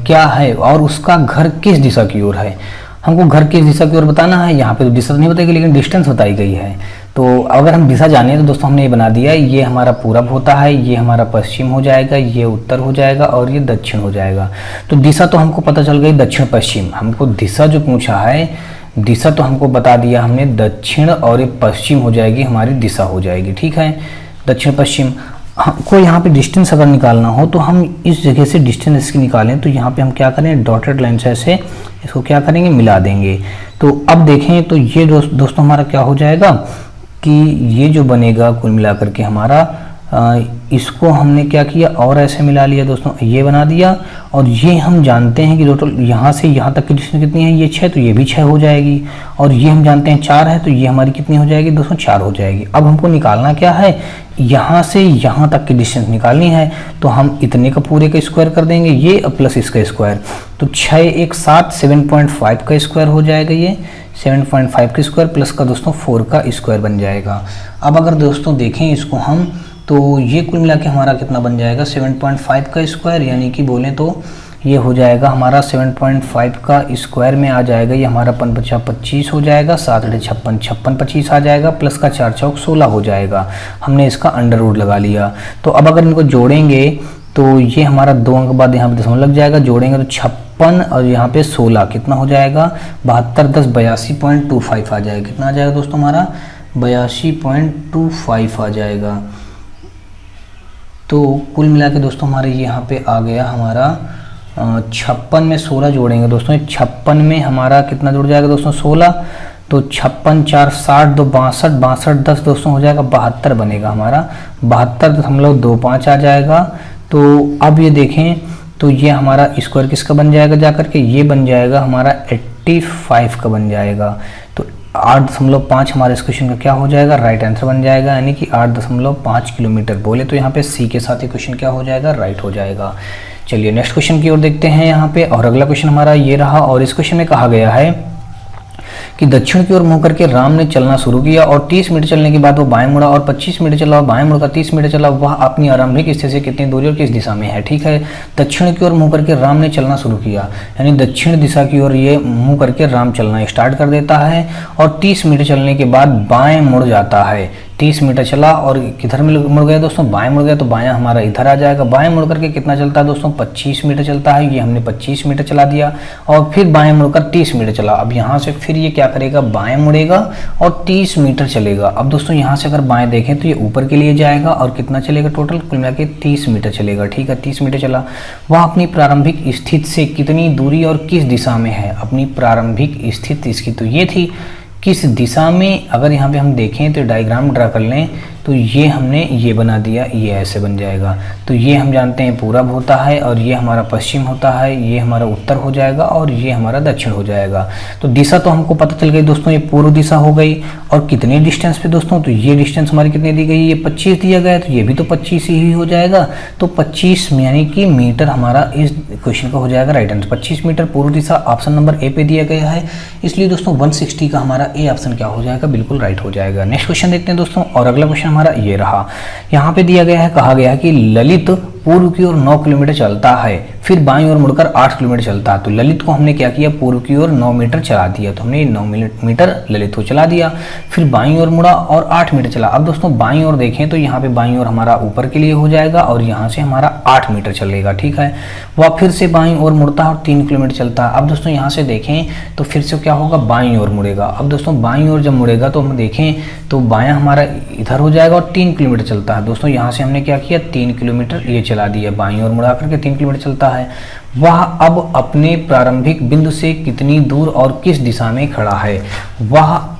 क्या है और उसका घर किस दिशा की ओर है। हमको घर किस दिशा की ओर बताना है, यहाँ पे तो दिशा नहीं बताएगी लेकिन डिस्टेंस बताई गई है। तो अगर हम दिशा जाने तो दोस्तों हमने ये बना दिया, ये हमारा पूरब होता है, ये हमारा पश्चिम हो जाएगा, ये उत्तर हो जाएगा और ये दक्षिण हो जाएगा। तो दिशा तो हमको पता चल गई दक्षिण पश्चिम। हमको दिशा जो पूछा है, दिशा तो हमको बता दिया हमने, दक्षिण और ये पश्चिम हो जाएगी हमारी दिशा हो जाएगी। ठीक है, दक्षिण पश्चिम। हमको यहाँ पे डिस्टेंस अगर निकालना हो तो हम इस जगह से डिस्टेंस इसकी निकालें, तो यहाँ पे हम क्या करें, डॉटेड लाइन से ऐसे इसको क्या करेंगे, मिला देंगे। तो अब देखें तो ये दोस्तों हमारा क्या हो जाएगा कि ये जो बनेगा कुल मिलाकर के हमारा इसको हमने क्या किया और ऐसे मिला लिया दोस्तों, ये बना दिया। और ये हम जानते हैं कि टोटल यहाँ से यहाँ तक की डिस्टेंस कितनी है, ये 6, तो ये भी 6 हो जाएगी। और ये हम जानते हैं 4 है, तो ये हमारी कितनी हो जाएगी दोस्तों, 4 हो जाएगी। अब हमको निकालना क्या है, यहाँ से यहाँ तक की डिस्टेंस निकालनी है। तो हम इतने का पूरे का स्क्वायर कर देंगे, ये प्लस इसका स्क्वायर, तो 6 1 7 7.5 का स्क्वायर हो जाएगा। ये 7.5 का स्क्वायर प्लस का दोस्तों 4 का स्क्वायर बन जाएगा। अब अगर दोस्तों देखें इसको हम, तो ये कुल मिला के हमारा कितना बन जाएगा, 7.5 का स्क्वायर, यानी कि बोलें तो ये हो जाएगा हमारा 7.5 का स्क्वायर में आ जाएगा, ये हमारा 25 हो जाएगा, 7 56 56 25 आ जाएगा, प्लस का 4 चौक 16 हो जाएगा। हमने इसका अंडर रूट लगा लिया। तो अब अगर इनको जोड़ेंगे तो ये हमारा 2 अंक बाद यहाँ पे दशमलव लग जाएगा, जोड़ेंगे तो 56 और यहाँ पे 16 कितना हो जाएगा, 72 10 82.25 आ जाएगा। कितना आ जाएगा दोस्तों हमारा, 82.25 आ जाएगा। तो कुल मिला के दोस्तों हमारे यहाँ पे आ गया हमारा 56 में 16 जोड़ेंगे दोस्तों, 56 में हमारा कितना जुड़ जाएगा दोस्तों, 16। तो 56 4 60 2 62 62 10 दोस्तों हो जाएगा 72 बनेगा हमारा, 72.25 आ जाएगा। तो अब ये देखें तो ये हमारा स्क्वायर किसका बन जाएगा, जा करके ये बन जाएगा हमारा 85 का बन जाएगा। तो 8.5 हमारे इस क्वेश्चन का क्या हो जाएगा, राइट आंसर बन जाएगा, यानी कि 8.5 किलोमीटर। बोले तो यहाँ पे सी के साथ ये क्वेश्चन क्या हो जाएगा, राइट हो जाएगा। चलिए नेक्स्ट क्वेश्चन की ओर देखते हैं यहाँ पे, और अगला क्वेश्चन हमारा ये रहा, और इस क्वेश्चन में कहा गया है कि दक्षिण की ओर मुंह करके राम ने चलना शुरू किया और 30 मिनट चलने के बाद वो बाएं मुड़ा और 25 मिनट चला और बाएं मुड़कर 30 मिनट चला। वह अपनी आरंभिक स्थिति से कितनी दूरी और किस दिशा में है। ठीक है, दक्षिण की ओर मुंह करके राम ने चलना शुरू किया, यानी दक्षिण दिशा की ओर ये मुंह करके राम चलना स्टार्ट कर देता है और 30 मिनट चलने के बाद बाएं मुड़ जाता है। 30 मीटर चला और किधर में मुड़ गया दोस्तों, बाएं मुड़ गया, तो बायां हमारा इधर आ जाएगा। बाएं मुड़ करके कितना चलता है दोस्तों, 25 मीटर चलता है। ये हमने 25 मीटर चला दिया और फिर बाएं मुड़कर 30 मीटर चला। अब यहाँ से फिर ये क्या करेगा, बाएं मुड़ेगा और 30 मीटर चलेगा। अब दोस्तों यहाँ से अगर बाएं देखें तो ये ऊपर के लिए जाएगा और कितना चलेगा, टोटल कुल मिला के 30 मीटर चलेगा। ठीक है, 30 मीटर चला। वह अपनी प्रारंभिक स्थिति से कितनी दूरी और किस दिशा में है। अपनी प्रारंभिक स्थिति इसकी तो ये थी, किस दिशा में, अगर यहाँ पे हम देखें तो डायग्राम ड्रा कर लें तो ये हमने ये बना दिया, ये ऐसे बन जाएगा। तो ये हम जानते हैं पूरब होता है और ये हमारा पश्चिम होता है, ये हमारा उत्तर हो जाएगा और ये हमारा दक्षिण हो जाएगा। तो दिशा तो हमको पता चल गई दोस्तों, ये पूर्व दिशा हो गई। और कितने डिस्टेंस पे दोस्तों, तो ये डिस्टेंस हमारी कितनी दी गई, ये 25 दिया गया है, तो ये भी तो 25 ही हो जाएगा। तो 25 यानी कि मीटर हमारा इस क्वेश्चन का हो जाएगा राइट आंसर। 25 मीटर पूर्व दिशा ऑप्शन नंबर ए पे दिया गया है, इसलिए दोस्तों 160 का हमारा ए ऑप्शन क्या हो जाएगा, बिल्कुल राइट हो जाएगा। नेक्स्ट क्वेश्चन देखते हैं दोस्तों, और अगला क्वेश्चन हमारा ये रहा। यहाँ पे दिया गया है, कहा गया है कि ललित पूर्व की ओर 9 किलोमीटर चलता है, फिर बाईं ओर मुड़कर 8 किलोमीटर चलता है। तो ललित को हमने क्या किया, पूर्व की ओर 9 मीटर चला दिया, तो हमने 9 मीटर ललित को चला दिया। फिर बाईं ओर मुड़ा और 8 मीटर चला। अब दोस्तों बाईं ओर देखें तो यहाँ पे बाईं ओर हमारा ऊपर के लिए हो जाएगा और यहाँ से हमारा 8 मीटर चलेगा। ठीक है, वह फिर से बाईं ओर मुड़ता है और 3 किलोमीटर चलता है। अब दोस्तों यहाँ से देखें तो फिर से क्या होगा, बाईं ओर मुड़ेगा। अब दोस्तों बाईं ओर जब मुड़ेगा तो हम देखें तो बायां हमारा इधर हो जाएगा और 3 किलोमीटर चलता है। दोस्तों यहाँ से हमने क्या किया, 3 किलोमीटर ये चला दिया, बाईं ओर मुड़ा करके 3 किलोमीटर चलता है। वह अब अपने प्रारंभिक बिंदु से कितनी दूर और किस दिशा में खड़ा है। वह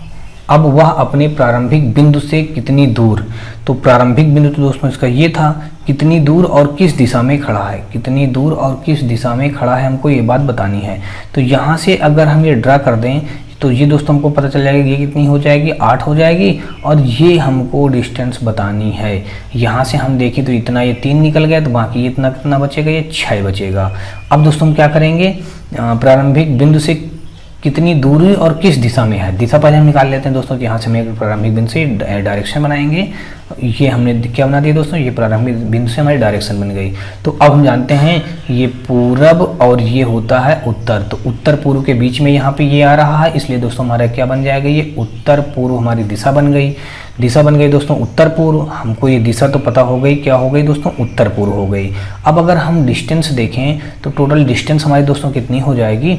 अपने प्रारंभिक बिंदु से कितनी दूर, तो प्रारंभिक बिंदु तो दोस्तों इसका ये था, कितनी दूर और किस दिशा में खड़ा है, कितनी दूर और किस दिशा में खड़ा है, हमको ये बात बतानी है। तो यहाँ से अगर हम ये ड्रा कर दें तो ये दोस्तों हमको पता चल जाएगा, ये कितनी हो जाएगी, 8 हो जाएगी, और ये हमको डिस्टेंस बतानी है। यहाँ से हम देखें तो इतना, ये 3 निकल गया, तो बाकी ये इतना कितना बचेगा, ये 6 बचेगा। अब दोस्तों हम क्या करेंगे, प्रारंभिक बिंदु से कितनी दूरी और किस दिशा में है, दिशा पहले हम निकाल लेते हैं दोस्तों। यहाँ से हम प्रारंभिक बिंदु से डायरेक्शन बनाएंगे। ये हमने क्या बना दिया दोस्तों, ये प्रारंभिक बिंदु से हमारी डायरेक्शन बन गई। तो अब हम जानते हैं ये पूरब और ये होता है उत्तर, तो उत्तर पूर्व के बीच में यहाँ पे ये आ रहा है, इसलिए दोस्तों हमारा क्या बन जाएगा, ये उत्तर पूर्व हमारी दिशा बन गई। दिशा बन गई दोस्तों उत्तर पूर्व, हमको ये दिशा तो पता हो गई, क्या हो गई दोस्तों, उत्तर पूर्व हो गई। अब अगर हम डिस्टेंस देखें तो टोटल डिस्टेंस हमारी दोस्तों कितनी हो जाएगी,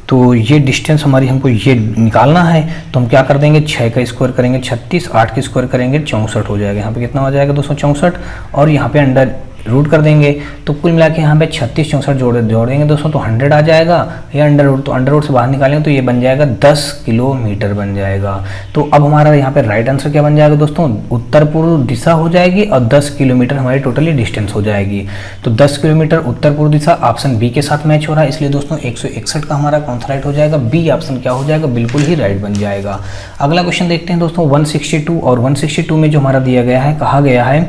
तो ये डिस्टेंस हमारी हमको ये निकालना है, तो हम क्या कर देंगे, 6 का स्क्वायर करेंगे 36, 8 का स्क्वायर करेंगे 64 हो जाएगा। यहाँ पे कितना हो जाएगा दोस्तों, 64, और यहाँ पे अंडर रूट कर देंगे, तो कुल मिला के यहाँ पे 36 64 जोड़ देंगे दोस्तों, तो 100 आ जाएगा। या अंडर रूट, तो अंडर रूट से बाहर निकालेंगे तो ये बन जाएगा 10 किलोमीटर बन जाएगा। तो अब हमारा यहाँ पे राइट आंसर क्या बन जाएगा दोस्तों, उत्तर पूर्व दिशा हो जाएगी और 10 किलोमीटर हमारी टोटली डिस्टेंस हो जाएगी। तो 10 किलोमीटर उत्तर पूर्व दिशा ऑप्शन बी के साथ मैच हो रहा है, इसलिए दोस्तों 161 का हमारा कौन सा राइट हो जाएगा, बी ऑप्शन क्या हो जाएगा, बिल्कुल ही राइट बन जाएगा। अगला क्वेश्चन देखते हैं दोस्तों 162, और 162 में जो हमारा दिया गया है, कहा गया है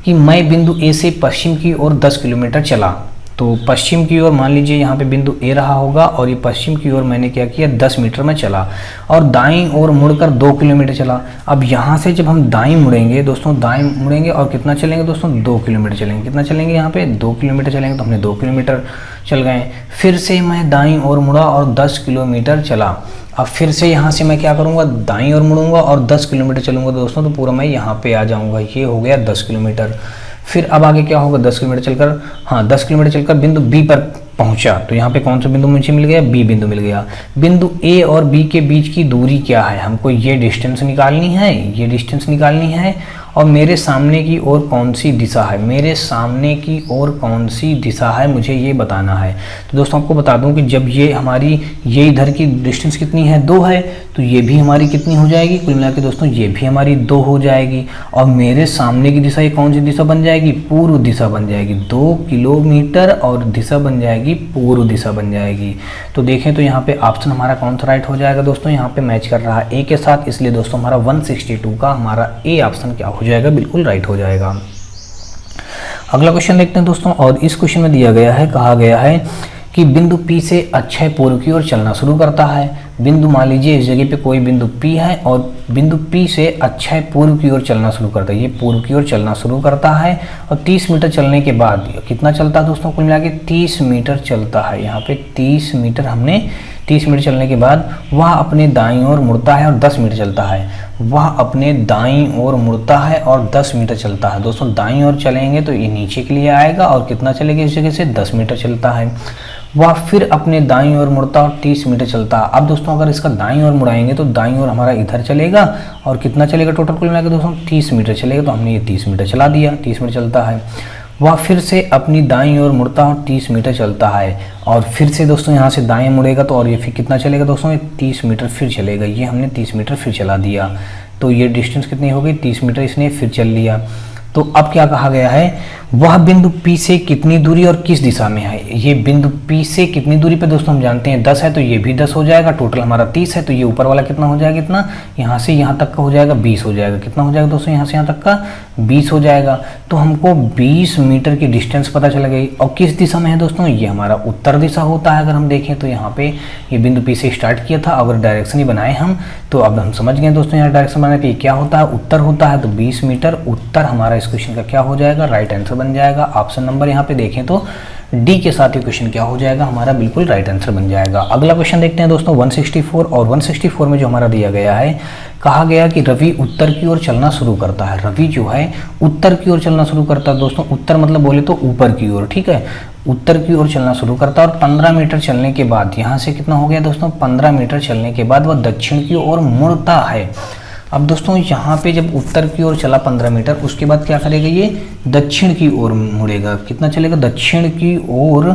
कि मैं बिंदु ए से पश्चिम की ओर 10 किलोमीटर चला। तो पश्चिम की ओर मान लीजिए यहाँ पे बिंदु ए रहा होगा और ये पश्चिम की ओर मैंने क्या किया, 10 मीटर में चला और दाईं ओर मुड़कर 2 किलोमीटर चला। अब यहाँ से जब हम दाईं मुड़ेंगे दोस्तों, दाईं मुड़ेंगे और कितना चलेंगे दोस्तों, 2 किलोमीटर चलेंगे। कितना चलेंगे, यहाँ पे 2 किलोमीटर चलेंगे, तो हमने 2 किलोमीटर चल गए। फिर से मैं दाईं ओर मुड़ा और 10 किलोमीटर चला। अब फिर से यहाँ से मैं क्या करूँगा, दाईं ओर मुड़ूंगा और 10 किलोमीटर चलूँगा दोस्तों, तो पूरा मैं यहाँ पे आ जाऊँगा, ये हो गया 10 किलोमीटर। फिर अब आगे क्या होगा, 10 किलोमीटर चलकर, 10 किलोमीटर चलकर बिंदु बी पर पहुंचा। तो यहाँ पे कौन सा बिंदु मुझे मिल गया, बी बिंदु मिल गया। बिंदु ए और बी के बीच की दूरी क्या है, हमको ये डिस्टेंस निकालनी है, ये डिस्टेंस निकालनी है। और मेरे सामने की ओर कौन सी दिशा है, मेरे सामने की ओर कौन सी दिशा है मुझे ये बताना है। तो दोस्तों आपको बता दूं कि जब ये हमारी ये इधर की डिस्टेंस कितनी है 2 है, तो ये भी हमारी कितनी हो जाएगी, कुल मिला के दोस्तों ये भी हमारी 2 हो जाएगी। और मेरे सामने की दिशा ये कौन सी दिशा बन जाएगी, पूर्व दिशा बन जाएगी। 2 किलोमीटर और दिशा बन जाएगी पूर्व दिशा बन जाएगी। तो देखें तो यहाँ पे ऑप्शन हमारा कौन सा राइट हो जाएगा दोस्तों, यहाँ पे मैच कर रहा है ए के साथ, इसलिए दोस्तों हमारा 162 का हमारा ए ऑप्शन क्या हो जाएगा, बिल्कुल राइट हो जाएगा। अगला क्वेश्चन देखते हैं दोस्तों, और इस क्वेश्चन में दिया गया है, कहा गया है कि बिंदु P से अक्षय पूर्व की ओर चलना शुरू करता है। बिंदु मान लीजिए इस जगह पे कोई बिंदु P है और बिंदु P से अक्षय पूर्व की ओर चलना शुरू करता है, ये पूर्व की ओर चलना शुरू करता है और 30 मीटर चलने के बाद कितना चलता है दोस्तों, कुल मिला के 30 मीटर चलता है। यहाँ पे 30 मीटर हमने 30 मीटर चलने के बाद वह अपने दाईं ओर मुड़ता है और 10 मीटर चलता है। वह अपने दाईं ओर मुड़ता है और 10 मीटर चलता है। दोस्तों दाईं ओर चलेंगे तो ये नीचे के लिए आएगा और कितना चलेगा इस जगह से 10 मीटर चलता है। वह फिर अपने दाईं ओर मुड़ता और 30 मीटर चलता है। अब दोस्तों अगर इसका दाईं ओर मुड़ाएंगे तो दाईं ओर हमारा इधर चलेगा और कितना चलेगा टोटल कुल मिला के दोस्तों 30 मीटर चलेगा। तो हमने ये 30 मीटर चला दिया, 30 मीटर चलता है। वह फिर से अपनी दाईं ओर मुड़ता और 30 मीटर चलता है और फिर से दोस्तों यहाँ से दाएं मुड़ेगा तो और ये फिर कितना चलेगा दोस्तों, ये 30 मीटर फिर चलेगा। ये हमने 30 मीटर फिर चला दिया, तो ये डिस्टेंस कितनी हो गई, 30 मीटर इसने फिर चल लिया। तो अब क्या कहा गया है, वह बिंदु P से कितनी दूरी और किस दिशा में है। ये बिंदु P से कितनी दूरी पे दोस्तों हम जानते हैं 10 है, तो ये भी 10 हो जाएगा। टोटल हमारा 30 है, तो ये ऊपर वाला कितना हो जाएगा, इतना यहाँ से यहाँ तक का हो जाएगा 20 हो जाएगा। कितना हो जाएगा दोस्तों, यहाँ से यहाँ तक का 20 हो जाएगा। तो हमको 20 मीटर की डिस्टेंस पता चल गई। और किस दिशा में है दोस्तों, ये हमारा उत्तर दिशा होता है। अगर हम देखें तो यहाँ पे ये बिंदु P से स्टार्ट किया था, अगर डायरेक्शन ही बनाए हम तो अब हम समझ गए दोस्तों यहाँ डायरेक्शन बनाने के क्या होता है, उत्तर होता है। तो 20 मीटर उत्तर हमारा इस क्वेश्चन का क्या हो जाएगा, राइट आंसर बन जाएगा। ऑप्शन नंबर यहाँ पे देखें तो डी के साथ ये क्वेश्चन क्या हो जाएगा, हमारा बिल्कुल राइट आंसर बन जाएगा। अगला क्वेश्चन देखते हैं दोस्तों 164, और 164 में जो हमारा दिया गया है, कहा गया कि रवि उत्तर की ओर चलना शुरू करता है। रवि जो है उत्तर की ओर चलना शुरू करता है दोस्तों, उत्तर मतलब बोले तो ऊपर की ओर, ठीक है, उत्तर की ओर चलना शुरू करता है और 15 मीटर चलने के बाद यहाँ से कितना हो गया दोस्तों, 15 मीटर चलने के बाद वह दक्षिण की ओर मुड़ता है। अब दोस्तों यहाँ पे जब उत्तर की ओर चला 15 मीटर, उसके बाद क्या करेगा, ये दक्षिण की ओर मुड़ेगा। कितना चलेगा, दक्षिण की ओर,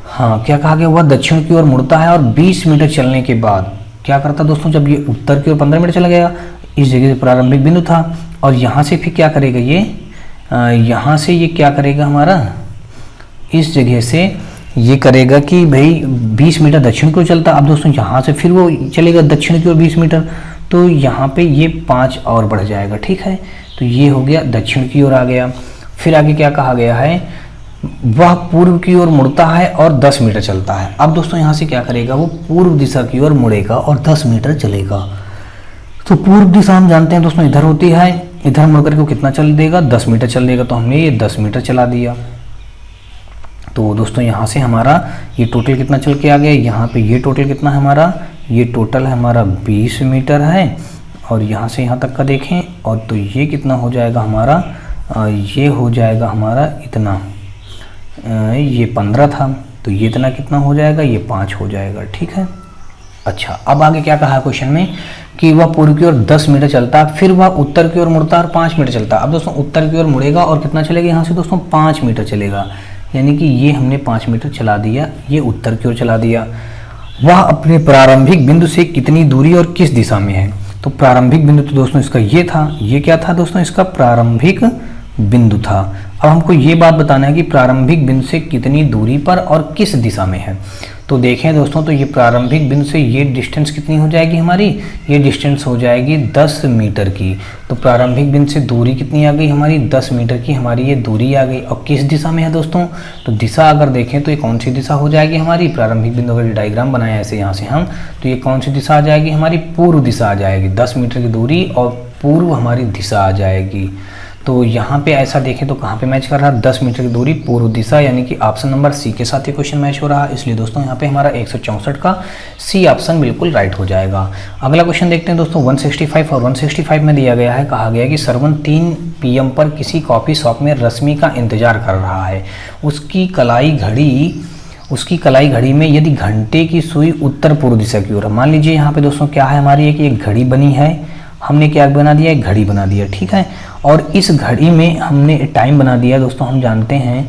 हाँ क्या कहा गया, वह दक्षिण की ओर मुड़ता है और 20 मीटर चलने के बाद क्या करता दोस्तों, जब ये उत्तर की ओर 15 मीटर चला गया, इस जगह से प्रारंभिक बिंदु था और यहाँ से फिर क्या करेगा, ये यहाँ से ये क्या करेगा हमारा, इस जगह से ये करेगा कि भाई 20 मीटर दक्षिण की ओर चलता। अब दोस्तों यहाँ से फिर वो चलेगा दक्षिण की ओर 20 मीटर, तो यहाँ पे ये 5 और बढ़ जाएगा, ठीक है। तो ये हो गया दक्षिण की ओर आ गया। फिर आगे क्या कहा गया है, वह पूर्व की ओर मुड़ता है और 10 मीटर चलता है। अब दोस्तों यहाँ से क्या करेगा, वो पूर्व दिशा की ओर मुड़ेगा और 10 मीटर चलेगा। तो पूर्व दिशा हम जानते हैं दोस्तों इधर होती है, इधर मुड़ करके कितना चल देगा, 10 मीटर चल देगा। तो हमने ये 10 मीटर चला दिया। तो दोस्तों यहाँ से हमारा ये टोटल कितना चल के आ गया, यहाँ पे ये टोटल कितना है हमारा, ये टोटल है हमारा 20 मीटर है और यहाँ से यहाँ तक का देखें, और तो ये कितना हो जाएगा हमारा, ये हो जाएगा हमारा इतना, ये 15 था, तो ये इतना कितना हो जाएगा, ये 5 हो जाएगा, ठीक है। अच्छा, अब आगे क्या कहा है क्वेश्चन में कि वह पूर्व की ओर 10 मीटर चलता, फिर वह उत्तर की ओर मुड़ता और 5 मीटर चलता। अब दोस्तों उत्तर की ओर मुड़ेगा और कितना चलेगा, यहाँ से दोस्तों 5 मीटर चलेगा, यानी कि ये हमने 5 मीटर चला दिया, ये उत्तर की ओर चला दिया। वह अपने प्रारंभिक बिंदु से कितनी दूरी और किस दिशा में है। तो प्रारंभिक बिंदु तो दोस्तों इसका ये था, ये क्या था दोस्तों, इसका प्रारंभिक बिंदु था। अब हमको ये बात बताना है कि प्रारंभिक बिंदु से कितनी दूरी पर और किस दिशा में है। तो देखें दोस्तों, तो ये प्रारंभिक बिंदु से ये डिस्टेंस कितनी हो जाएगी हमारी, ये डिस्टेंस हो जाएगी 10 मीटर की। तो प्रारंभिक बिंदु से दूरी कितनी आ गई हमारी, 10 मीटर की हमारी ये दूरी आ गई। और किस दिशा में है दोस्तों, तो दिशा अगर देखें तो ये कौन सी दिशा हो जाएगी हमारी, प्रारंभिक बिंदु अगर डायग्राम बनाया ऐसे यहाँ से हम, तो ये कौन सी दिशा आ जाएगी हमारी, पूर्व दिशा आ जाएगी। 10 मीटर की दूरी और पूर्व हमारी दिशा आ जाएगी। तो यहाँ पे ऐसा देखें तो कहाँ पे मैच कर रहा है, 10 मीटर की दूरी पूर्व दिशा, यानी कि ऑप्शन नंबर सी के साथ ये क्वेश्चन मैच हो रहा है। इसलिए दोस्तों यहाँ पे हमारा 164 का सी ऑप्शन बिल्कुल राइट हो जाएगा। अगला क्वेश्चन देखते हैं दोस्तों 165, और 165 में दिया गया है, कहा गया है कि श्रवण 3 PM पर किसी कॉफ़ी शॉप में रश्मि का इंतजार कर रहा है। उसकी कलाई घड़ी में यदि घंटे की सुई उत्तर पूर्व दिशा की ओर, मान लीजिए यहाँ पे दोस्तों क्या है हमारी, एक घड़ी बनी है हमने क्या बना दिया, एक घड़ी बना दिया, ठीक है। और इस घड़ी में हमने टाइम बना दिया दोस्तों। हम जानते हैं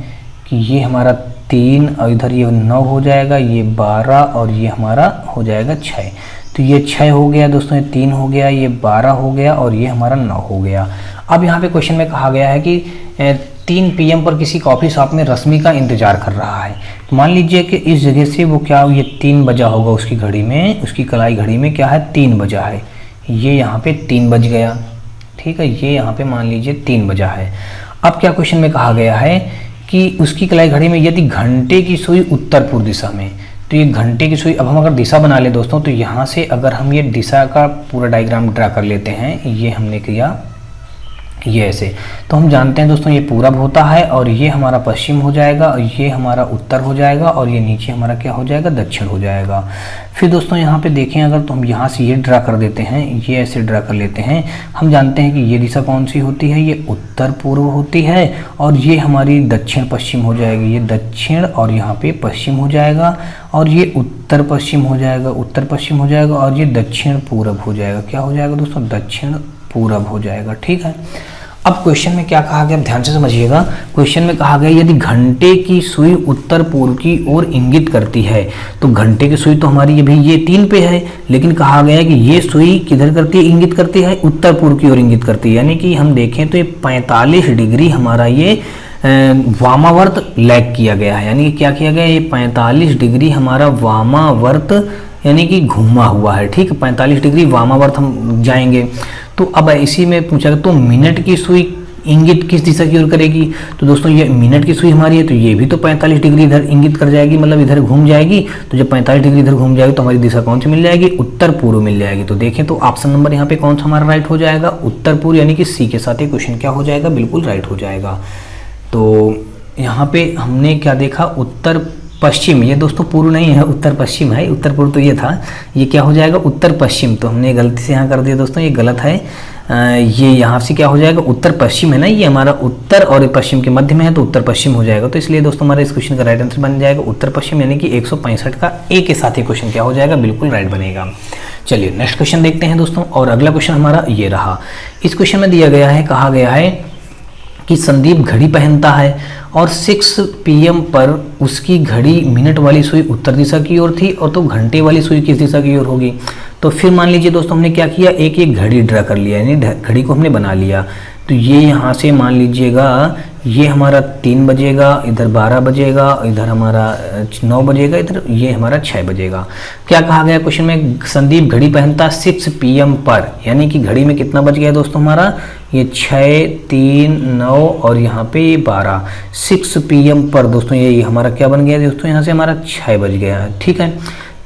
कि ये हमारा 3 और इधर ये 9 हो जाएगा, ये 12 और ये हमारा हो जाएगा 6। तो ये 6 हो गया दोस्तों, ये 3 हो गया, ये 12 हो गया और ये हमारा 9 हो गया। अब यहाँ पे क्वेश्चन में कहा गया है कि 3 PM पर किसी कॉफ़ी शॉप में रश्मि का इंतजार कर रहा है। तो मान लीजिए कि इस जगह से वो क्या, ये 3 बजा होगा उसकी घड़ी में, उसकी कलाई घड़ी में क्या है, 3 बजा है। ये यहाँ पे 3 बज गया, ठीक है। ये यहाँ पे मान लीजिए 3 बजा है। अब क्या क्वेश्चन में कहा गया है कि उसकी कलाई घड़ी में यदि घंटे की सुई उत्तर पूर्व दिशा में, तो ये घंटे की सुई, अब हम अगर दिशा बना ले दोस्तों, तो यहाँ से अगर हम ये दिशा का पूरा डायग्राम ड्रा कर लेते हैं, ये हमने किया ये ऐसे, तो हम जानते हैं दोस्तों ये पूरब होता है और ये हमारा पश्चिम हो जाएगा और ये हमारा उत्तर हो जाएगा और ये नीचे हमारा क्या हो जाएगा, दक्षिण हो जाएगा। फिर दोस्तों यहाँ पे देखें अगर, तो हम यहाँ से ये ड्रा कर देते हैं, ये ऐसे ड्रा कर लेते हैं। हम जानते हैं कि ये दिशा कौन सी होती है, ये उत्तर पूर्व होती है और ये हमारी दक्षिण पश्चिम हो जाएगी। ये दक्षिण और यहाँ पे पश्चिम हो जाएगा और ये उत्तर पश्चिम हो जाएगा, उत्तर पश्चिम हो जाएगा और ये दक्षिण पूरब हो जाएगा। क्या हो जाएगा दोस्तों, दक्षिण पूरब हो जाएगा, ठीक है। अब क्वेश्चन में क्या कहा गया, ध्यान से समझिएगा। क्वेश्चन में कहा गया यदि घंटे की सुई उत्तर पूर्व की ओर इंगित करती है, तो घंटे की सुई तो हमारी ये भी ये 3 पे है, लेकिन कहा गया है कि ये सुई किधर करती है, इंगित करती है उत्तर पूर्व की ओर इंगित करती है। यानी कि हम देखें तो ये 45 डिग्री हमारा ये वामावर्त लैग किया गया है। यानी कि क्या किया गया, ये 45 डिग्री हमारा वामावर्त यानी कि घूमा हुआ है, ठीक है। 45 डिग्री वामावर्त हम जाएंगे। तो अब इसी में पूछा गया तो मिनट की सुई इंगित किस दिशा की ओर करेगी। तो दोस्तों ये मिनट की सुई हमारी है, तो ये भी तो 45 डिग्री इधर इंगित कर जाएगी, मतलब इधर घूम जाएगी। तो जब 45 डिग्री इधर घूम जाएगी तो हमारी दिशा कौन सी मिल जाएगी, उत्तर पूर्व मिल जाएगी। तो देखें तो ऑप्शन नंबर यहाँ पे कौन सा हमारा राइट हो जाएगा, उत्तर पूर्व, यानी कि सी के साथ ये क्वेश्चन क्या हो जाएगा, बिल्कुल राइट हो जाएगा। तो यहाँ पे हमने क्या देखा, उत्तर पश्चिम, ये दोस्तों पूर्व नहीं है, उत्तर पश्चिम है। उत्तर पूर्व तो ये था, ये क्या हो जाएगा, उत्तर पश्चिम। तो हमने गलती से यहाँ कर दिया दोस्तों, ये गलत है। ये यहाँ से क्या हो जाएगा, उत्तर पश्चिम है ना, ये हमारा उत्तर और पश्चिम के मध्य में है, तो उत्तर पश्चिम हो जाएगा। तो इसलिए दोस्तों हमारा इस क्वेश्चन का राइट आंसर बन जाएगा उत्तर पश्चिम, यानी कि 165 का ए के साथ ये क्वेश्चन क्या हो जाएगा, बिल्कुल राइट बनेगा। चलिए नेक्स्ट क्वेश्चन देखते हैं दोस्तों। और अगला क्वेश्चन हमारा ये रहा। इस क्वेश्चन में दिया गया है, कहा गया है कि संदीप घड़ी पहनता है और 6 PM पर उसकी घड़ी मिनट वाली सुई उत्तर दिशा की ओर थी, और तो घंटे वाली सुई किस दिशा की ओर होगी। तो फिर मान लीजिए दोस्तों हमने क्या किया, एक घड़ी ड्रा कर लिया, यानी घड़ी को हमने बना लिया। तो ये यहाँ से मान लीजिएगा ये हमारा 3 बजेगा, इधर 12 बजेगा, इधर हमारा 9 बजेगा, इधर ये हमारा 6 बजेगा। क्या कहा गया क्वेश्चन में, संदीप घड़ी पहनता 6 PM पर, यानी कि घड़ी में कितना बज गया दोस्तों हमारा, ये 6, 3, 9 और यहाँ पे ये 12, 6 PM पर दोस्तों ये हमारा क्या बन गया दोस्तों, यहाँ से हमारा 6 बज गया, ठीक है।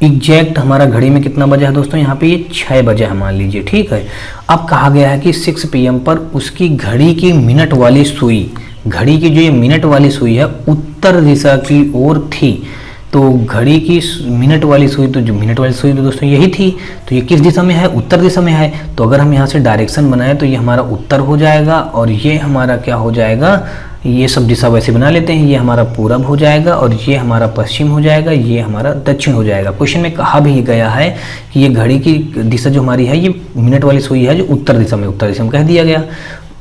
एग्जैक्ट हमारा घड़ी में कितना बजा है दोस्तों, यहाँ पे ये 6 बजा है मान लीजिए, ठीक है। अब कहा गया है कि 6 PM पर उसकी घड़ी की मिनट वाली सुई, घड़ी की जो ये मिनट वाली सुई है उत्तर दिशा की ओर थी। तो घड़ी की मिनट वाली सुई, तो जो मिनट वाली सुई तो दोस्तों यही थी, तो ये किस दिशा में है, उत्तर दिशा में है। तो अगर हम यहाँ से डायरेक्शन बनाए तो ये हमारा उत्तर हो जाएगा और ये हमारा क्या हो जाएगा, ये सब दिशा वैसे बना लेते हैं, ये हमारा पूरब हो जाएगा और ये हमारा पश्चिम हो जाएगा, ये हमारा दक्षिण हो जाएगा। क्वेश्चन में कहा भी गया है कि ये घड़ी की दिशा जो हमारी है, ये मिनट वाली सुई है जो उत्तर दिशा में कह दिया गया।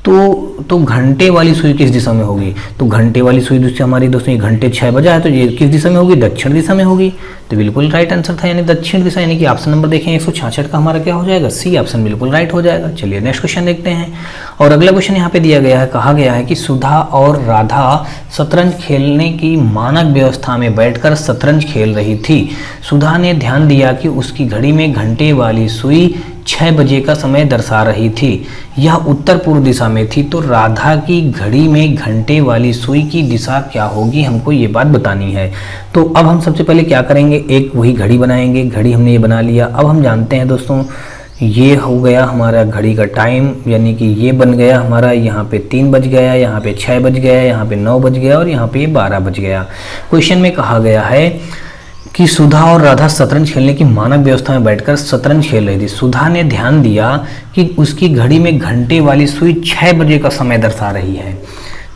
तो घंटे वाली सुई किस दिशा में होगी, तो घंटे वाली सुई दूसरी हमारी दोस्तों ये घंटे 6 बजा है, तो ये किस दिशा में होगी, दक्षिण दिशा में होगी। तो बिल्कुल राइट आंसर था, यानी दक्षिण दिशा, यानी कि ऑप्शन नंबर देखें 166 का हमारा क्या हो जाएगा, सी ऑप्शन बिल्कुल राइट हो जाएगा। चलिए नेक्स्ट क्वेश्चन देखते हैं। और अगला क्वेश्चन यहाँ पे दिया गया है, कहा गया है कि सुधा और राधा शतरंज खेलने की मानक व्यवस्था में बैठकर शतरंज खेल रही थी। सुधा ने ध्यान दिया कि उसकी घड़ी में घंटे वाली सुई 6 बजे का समय दर्शा रही थी, यह उत्तर पूर्व दिशा में थी। तो राधा की घड़ी में घंटे वाली सुई की दिशा क्या होगी, हमको ये बात बतानी है। तो अब हम सबसे पहले क्या करेंगे, एक वही घड़ी बनाएंगे। घड़ी हमने ये बना लिया। अब हम जानते हैं दोस्तों ये हो गया हमारा घड़ी का टाइम, यानी कि ये बन गया हमारा, यहाँ पे 3 बज गया, यहाँ पे 6 बज गया, यहाँ पे 9 बज गया और यहाँ पे 12 बज गया। क्वेश्चन में कहा गया है कि सुधा और राधा शतरंज खेलने की मानक व्यवस्था में बैठकर शतरंज खेल रही थी। सुधा ने ध्यान दिया कि उसकी घड़ी में घंटे वाली सुई 6 बजे का समय दर्शा रही है।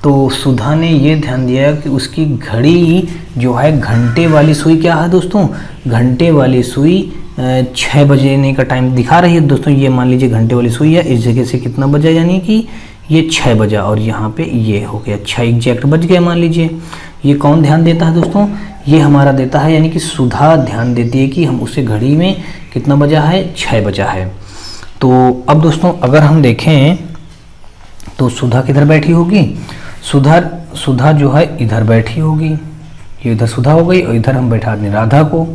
तो सुधा ने ये ध्यान दिया कि उसकी घड़ी जो है घंटे वाली सुई क्या है दोस्तों, घंटे वाली सुई 6 बजे का टाइम दिखा रही है दोस्तों। ये मान लीजिए घंटे वाली सुई है, इस जगह से कितना बजा, यानी कि ये 6 बजा और यहाँ पे ये हो गया 6 एग्जैक्ट बज गया मान लीजिए। ये कौन ध्यान देता है दोस्तों, ये हमारा देता है, यानी कि सुधा ध्यान देती है कि हम उसे घड़ी में कितना बजा है, 6 बजा है। तो अब दोस्तों अगर हम देखें तो सुधा किधर बैठी होगी, सुधा जो है इधर बैठी होगी, ये इधर सुधा हो गई और इधर हम बैठा दें राधा को,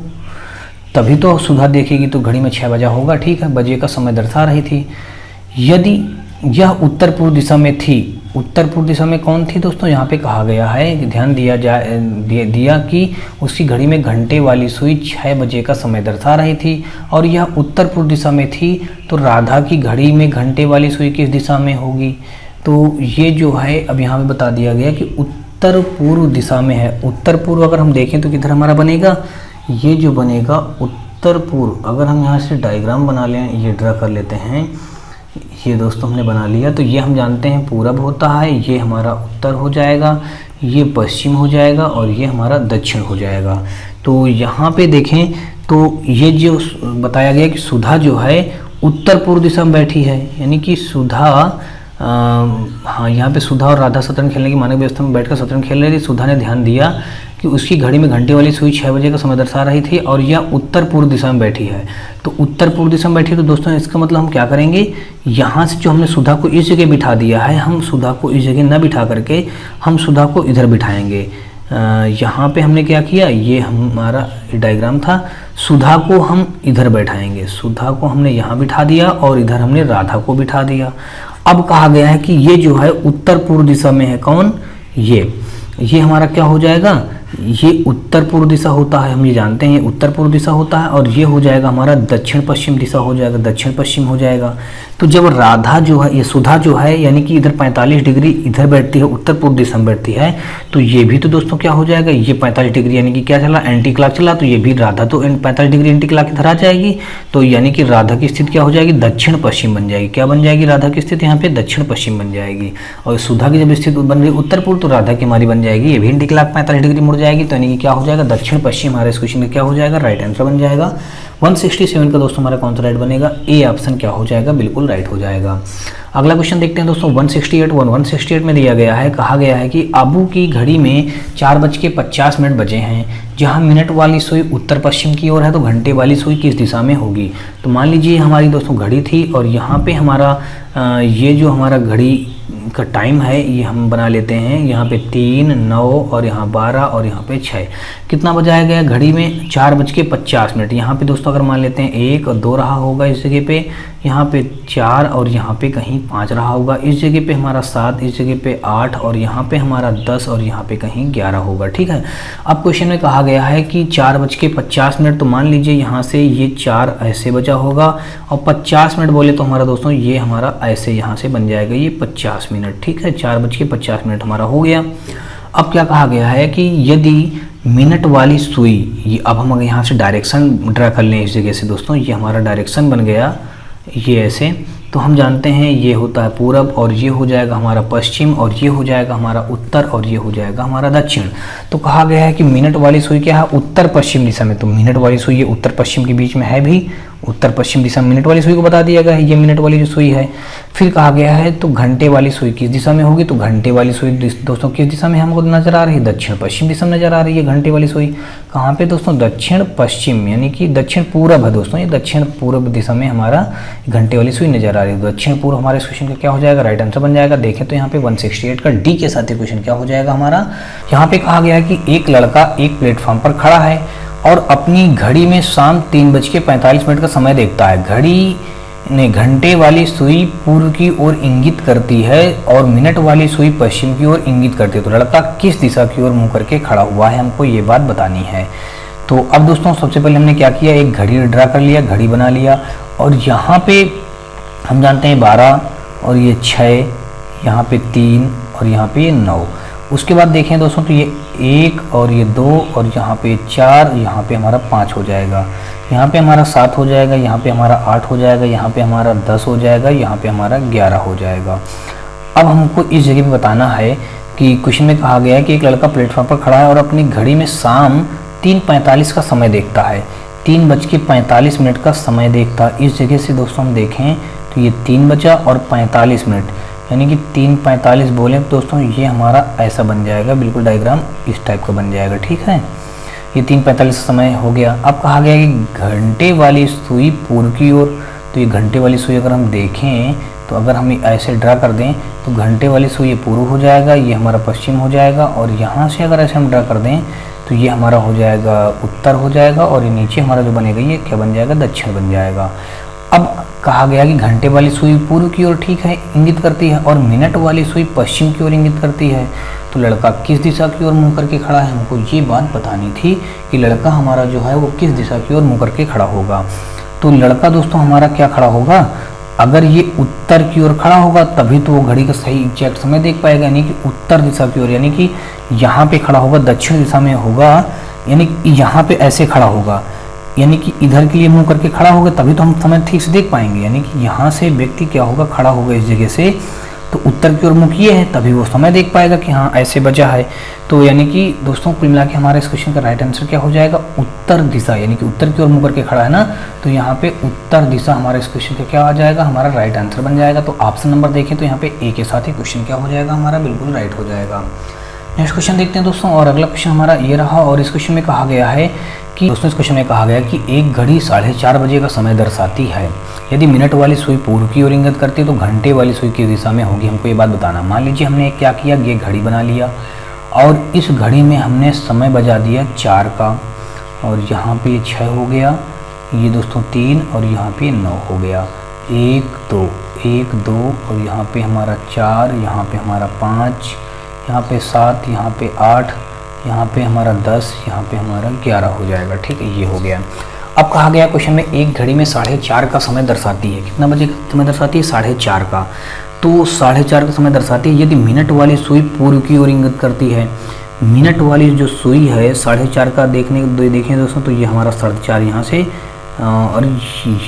तभी तो सुधा देखेगी तो घड़ी में 6 बजा होगा। ठीक है, बजे का समय दर्शा रही थी। यदि यह उत्तर पूर्व दिशा में थी, उत्तर पूर्व दिशा में कौन थी दोस्तों, यहाँ पे कहा गया है, ध्यान दिया कि उसकी घड़ी में घंटे वाली सुई 6 बजे का समय दर्शा रही थी और यह उत्तर पूर्व दिशा में थी, तो राधा की घड़ी में घंटे वाली सुई किस दिशा में होगी। तो ये जो है अब यहाँ पे बता दिया गया कि उत्तर पूर्व दिशा में है। उत्तर पूर्व अगर हम देखें तो किधर हमारा बनेगा, ये जो बनेगा उत्तर पूर्व। अगर हम यहाँ से डायग्राम बना लें, ये ड्रा कर लेते हैं, ये दोस्तों हमने बना लिया। तो ये हम जानते हैं पूरब होता है, ये हमारा उत्तर हो जाएगा, ये पश्चिम हो जाएगा और ये हमारा दक्षिण हो जाएगा। तो यहाँ पे देखें तो ये जो बताया गया कि सुधा जो है उत्तर पूर्व दिशा में बैठी है, यानी कि सुधा हाँ, यहाँ पे सुधा और राधा शतरंज खेलने की मानव व्यवस्था में बैठकर शतरंज खेल रही थी। सुधा ने ध्यान दिया कि उसकी घड़ी में घंटे वाली सुई 6 बजे का समय दर्शा रही थी और यह उत्तर पूर्व दिशा में बैठी है। तो उत्तर पूर्व दिशा में बैठी, तो दोस्तों इसका मतलब हम क्या करेंगे, यहाँ से जो हमने सुधा को इस जगह बिठा दिया है, हम सुधा को इस जगह न बिठा करके हम सुधा को इधर बिठाएंगे। यहाँ पे हमने क्या किया, ये हमारा डायग्राम था, सुधा को हम इधर बैठाएंगे, सुधा को हमने यहाँ बिठा दिया और इधर हमने राधा को बिठा दिया। अब कहा गया है कि ये जो है उत्तर पूर्व दिशा में है, कौन, ये हमारा क्या हो जाएगा, ये उत्तर पूर्व दिशा होता है, हम ये जानते हैं उत्तर पूर्व दिशा होता है और ये हो जाएगा हमारा दक्षिण पश्चिम दिशा हो जाएगा, दक्षिण पश्चिम हो जाएगा। तो जब राधा जो है, ये सुधा जो है, यानी कि इधर 45 डिग्री इधर बैठती है, उत्तर पूर्व दिशा में बैठती है, तो ये भी तो दोस्तों क्या हो जाएगा, ये 45 डिग्री यानी कि क्या चला, एंटी क्लॉक चला, तो ये भी राधा तो 45 डिग्री एंटी क्लॉक इधर आ जाएगी। तो यानी कि राधा की स्थिति क्या हो जाएगी, दक्षिण पश्चिम बन जाएगी। क्या बन जाएगी, राधा की स्थिति यहाँ पे दक्षिण पश्चिम बन जाएगी। और सुधा की जब स्थिति बन रही उत्तर पूर्व, तो राधा की हमारी बन जाएगी, ये भी एंटी क्लॉक 45 डिग्री मुड़ जाएगी। तो यानी कि क्या हो जाएगा, दक्षिण पश्चिम हमारे इस क्वेश्चन में क्या हो जाएगा, राइट आंसर बन जाएगा। 167 का दोस्तों हमारा कौन सा राइट बनेगा, ए ऑप्शन क्या हो जाएगा, बिल्कुल राइट हो जाएगा। अगला क्वेश्चन देखते हैं दोस्तों 168 में दिया गया है, कहा गया है कि अबू की घड़ी में 4:50 बजे हैं, जहां मिनट वाली सुई उत्तर पश्चिम की ओर है, तो घंटे वाली सुई किस दिशा में होगी। तो मान लीजिए हमारी दोस्तों घड़ी थी और यहाँ पे हमारा ये जो हमारा घड़ी का टाइम है ये हम बना लेते हैं, यहाँ पे 3, 9 और यहाँ 12 और यहाँ पे 6। कितना बजाया गया घड़ी में, 4:50। यहाँ पे दोस्तों अगर मान लेते हैं 1 और 2 रहा होगा इस जगह पे, यहाँ पे 4 और यहाँ पे कहीं 5 रहा होगा, इस जगह पे हमारा 7, इस जगह पे 8 और यहाँ पे हमारा 10 और यहाँ पे कहीं 11 होगा। ठीक है, अब क्वेश्चन में कहा गया है कि 4:50, तो मान लीजिए यहाँ से ये 4 ऐसे बजा होगा और 50 मिनट बोले तो हमारा दोस्तों ये हमारा ऐसे यहाँ से बन जाएगा ये 50 मिनट। ठीक है, 4:50 हमारा हो गया। अब क्या कहा गया है कि यदि मिनट वाली सुई, ये अब हम यहाँ से डायरेक्शन ड्रा कर लें इस जगह से दोस्तों, ये हमारा डायरेक्शन बन गया ये ऐसे, तो हम जानते हैं ये होता है पूरब और ये हो जाएगा हमारा पश्चिम और ये हो जाएगा हमारा उत्तर और ये हो जाएगा हमारा दक्षिण। तो कहा गया है कि मिनट वाली सुई क्या है, उत्तर पश्चिम दिशा में। तो मिनट वाली सुई ये उत्तर पश्चिम के बीच में है, भी उत्तर पश्चिम दिशा में मिनट वाली सुई को बता दिया गया है, ये मिनट वाली जो सुई है। फिर कहा गया है तो घंटे वाली सुई किस दिशा में होगी, तो घंटे वाली सुई दोस्तों किस दिशा में हमको नजर आ रही है, दक्षिण पश्चिम दिशा में नजर आ रही है घंटे वाली सुई। कहाँ पे दोस्तों, दक्षिण पश्चिम, यानी कि दक्षिण पूरब है दोस्तों, ये दक्षिण पूर्व दिशा में हमारा घंटे वाली सुई नजर आ रही है। दक्षिण पूर्व हमारे इस क्वेश्चन का क्या हो जाएगा, राइट आंसर बन जाएगा। देखें तो यहाँ पे 168 का डी के साथ क्वेश्चन क्या हो जाएगा हमारा। यहाँ पे कहा गया है कि एक लड़का एक प्लेटफॉर्म पर खड़ा है और अपनी घड़ी में शाम 3:45 का समय देखता है। घड़ी ने घंटे वाली सुई पूर्व की ओर इंगित करती है और मिनट वाली सुई पश्चिम की ओर इंगित करती है। तो लड़का किस दिशा की ओर मुंह करके खड़ा हुआ है, हमको ये बात बतानी है। तो अब दोस्तों सबसे पहले हमने क्या किया, एक घड़ी ड्रा कर लिया, घड़ी बना लिया और यहाँ पे हम जानते हैं 12 और ये 6, यहाँ पे 3 और यहाँ पे 9। उसके बाद देखें दोस्तों तो ये 1 और ये 2 और यहाँ पे 4, यहाँ पे हमारा 5 हो जाएगा, यहाँ पे हमारा 7 हो जाएगा, यहाँ पे हमारा 8 हो जाएगा, यहाँ पे हमारा 10 हो जाएगा, यहाँ पे हमारा 11 हो जाएगा। अब हमको इस जगह पे बताना है कि क्वेश्चन में कहा गया है कि एक लड़का प्लेटफॉर्म पर खड़ा है और अपनी घड़ी में शाम 3:45 का समय देखता है। 3:45 का समय देखता। इस जगह से दोस्तों हम देखें तो ये 3 बजा और 45 मिनट, यानी कि 3:45 बोलें तो दोस्तों ये हमारा ऐसा बन जाएगा, बिल्कुल डायग्राम इस टाइप का बन जाएगा। ठीक है, ये 3:45 समय हो गया। अब कहा गया कि घंटे वाली सुई पूर्व की ओर, तो ये घंटे वाली सुई अगर हम देखें तो अगर हम ऐसे ड्रा कर दें तो घंटे वाली सुई ये पूर्व हो जाएगा, ये हमारा पश्चिम हो जाएगा, और यहाँ से अगर ऐसे हम ड्रा कर दें तो ये हमारा हो जाएगा उत्तर हो जाएगा, और ये नीचे हमारा जो बनेगा ये क्या बन जाएगा, दक्षिण बन जाएगा। अब कहा गया कि घंटे वाली सुई पूर्व की ओर ठीक है इंगित करती है, और मिनट वाली सुई पश्चिम की ओर इंगित करती है। तो लड़का किस दिशा की ओर मुँह करके खड़ा है, हमको ये बात बतानी थी कि लड़का हमारा जो है वो किस दिशा की ओर मुँह करके खड़ा होगा। तो लड़का दोस्तों हमारा क्या खड़ा होगा, अगर ये उत्तर की ओर खड़ा होगा तभी तो वो घड़ी का सही एग्जैक्ट समय देख पाएगा, यानी कि उत्तर दिशा की ओर, यानी कि यहाँ पे खड़ा होगा, दक्षिण दिशा में होगा, यानी कि यहाँ पे ऐसे खड़ा होगा, यानी कि इधर के लिए मुंह करके खड़ा होगा तभी तो हम समय ठीक से देख पाएंगे। यानी कि यहाँ से व्यक्ति क्या होगा, खड़ा होगा इस जगह से, तो उत्तर की ओर मुँह किए है तभी वो समय देख पाएगा कि हाँ ऐसे बजा है। तो यानी कि दोस्तों कुल मिला के हमारे इस क्वेश्चन का राइट आंसर क्या हो जाएगा, उत्तर दिशा, यानी कि उत्तर की ओर मुँह करके खड़ा है ना, तो यहाँ पे उत्तर दिशा हमारे इस क्वेश्चन का क्या आ जाएगा, हमारा राइट आंसर बन जाएगा। तो ऑप्शन नंबर देखें तो यहाँ पे ए के साथ ही क्वेश्चन क्या हो जाएगा, हमारा बिल्कुल राइट हो जाएगा। नेक्स्ट क्वेश्चन देखते हैं दोस्तों, और अगला क्वेश्चन हमारा ये रहा, और इस क्वेश्चन में कहा गया है कि दोस्तों इस क्वेश्चन में कहा गया कि एक घड़ी 4:30 बजे का समय दर्शाती है। यदि मिनट वाली सुई पूर्व की ओर इंगित करती है तो घंटे वाली सुई किस दिशा में होगी, हमको ये बात बताना। मान लीजिए हमने क्या किया, ये घड़ी बना लिया और इस घड़ी में हमने समय बजा दिया 4 का, और यहाँ पे 6 हो गया, ये दोस्तों 3, और यहाँ पे 9 हो गया, 1 2 1 2, और यहाँ पे हमारा 4, यहाँ पे हमारा 5, यहाँ पे 7, यहाँ पे 8, यहाँ पे हमारा 10, यहाँ पे हमारा 11 हो जाएगा। ठीक है, ये हो गया। अब कहा गया क्वेश्चन में एक घड़ी में 4:30 का समय दर्शाती है। कितना बजे का समय दर्शाती है, 4:30 का। तो 4:30 का समय दर्शाती है यदि मिनट वाली सुई पूर्व की ओर इंगित करती है। मिनट वाली जो सुई है 4:30 का देखें दोस्तों, तो ये हमारा 4:30 यहाँ से, और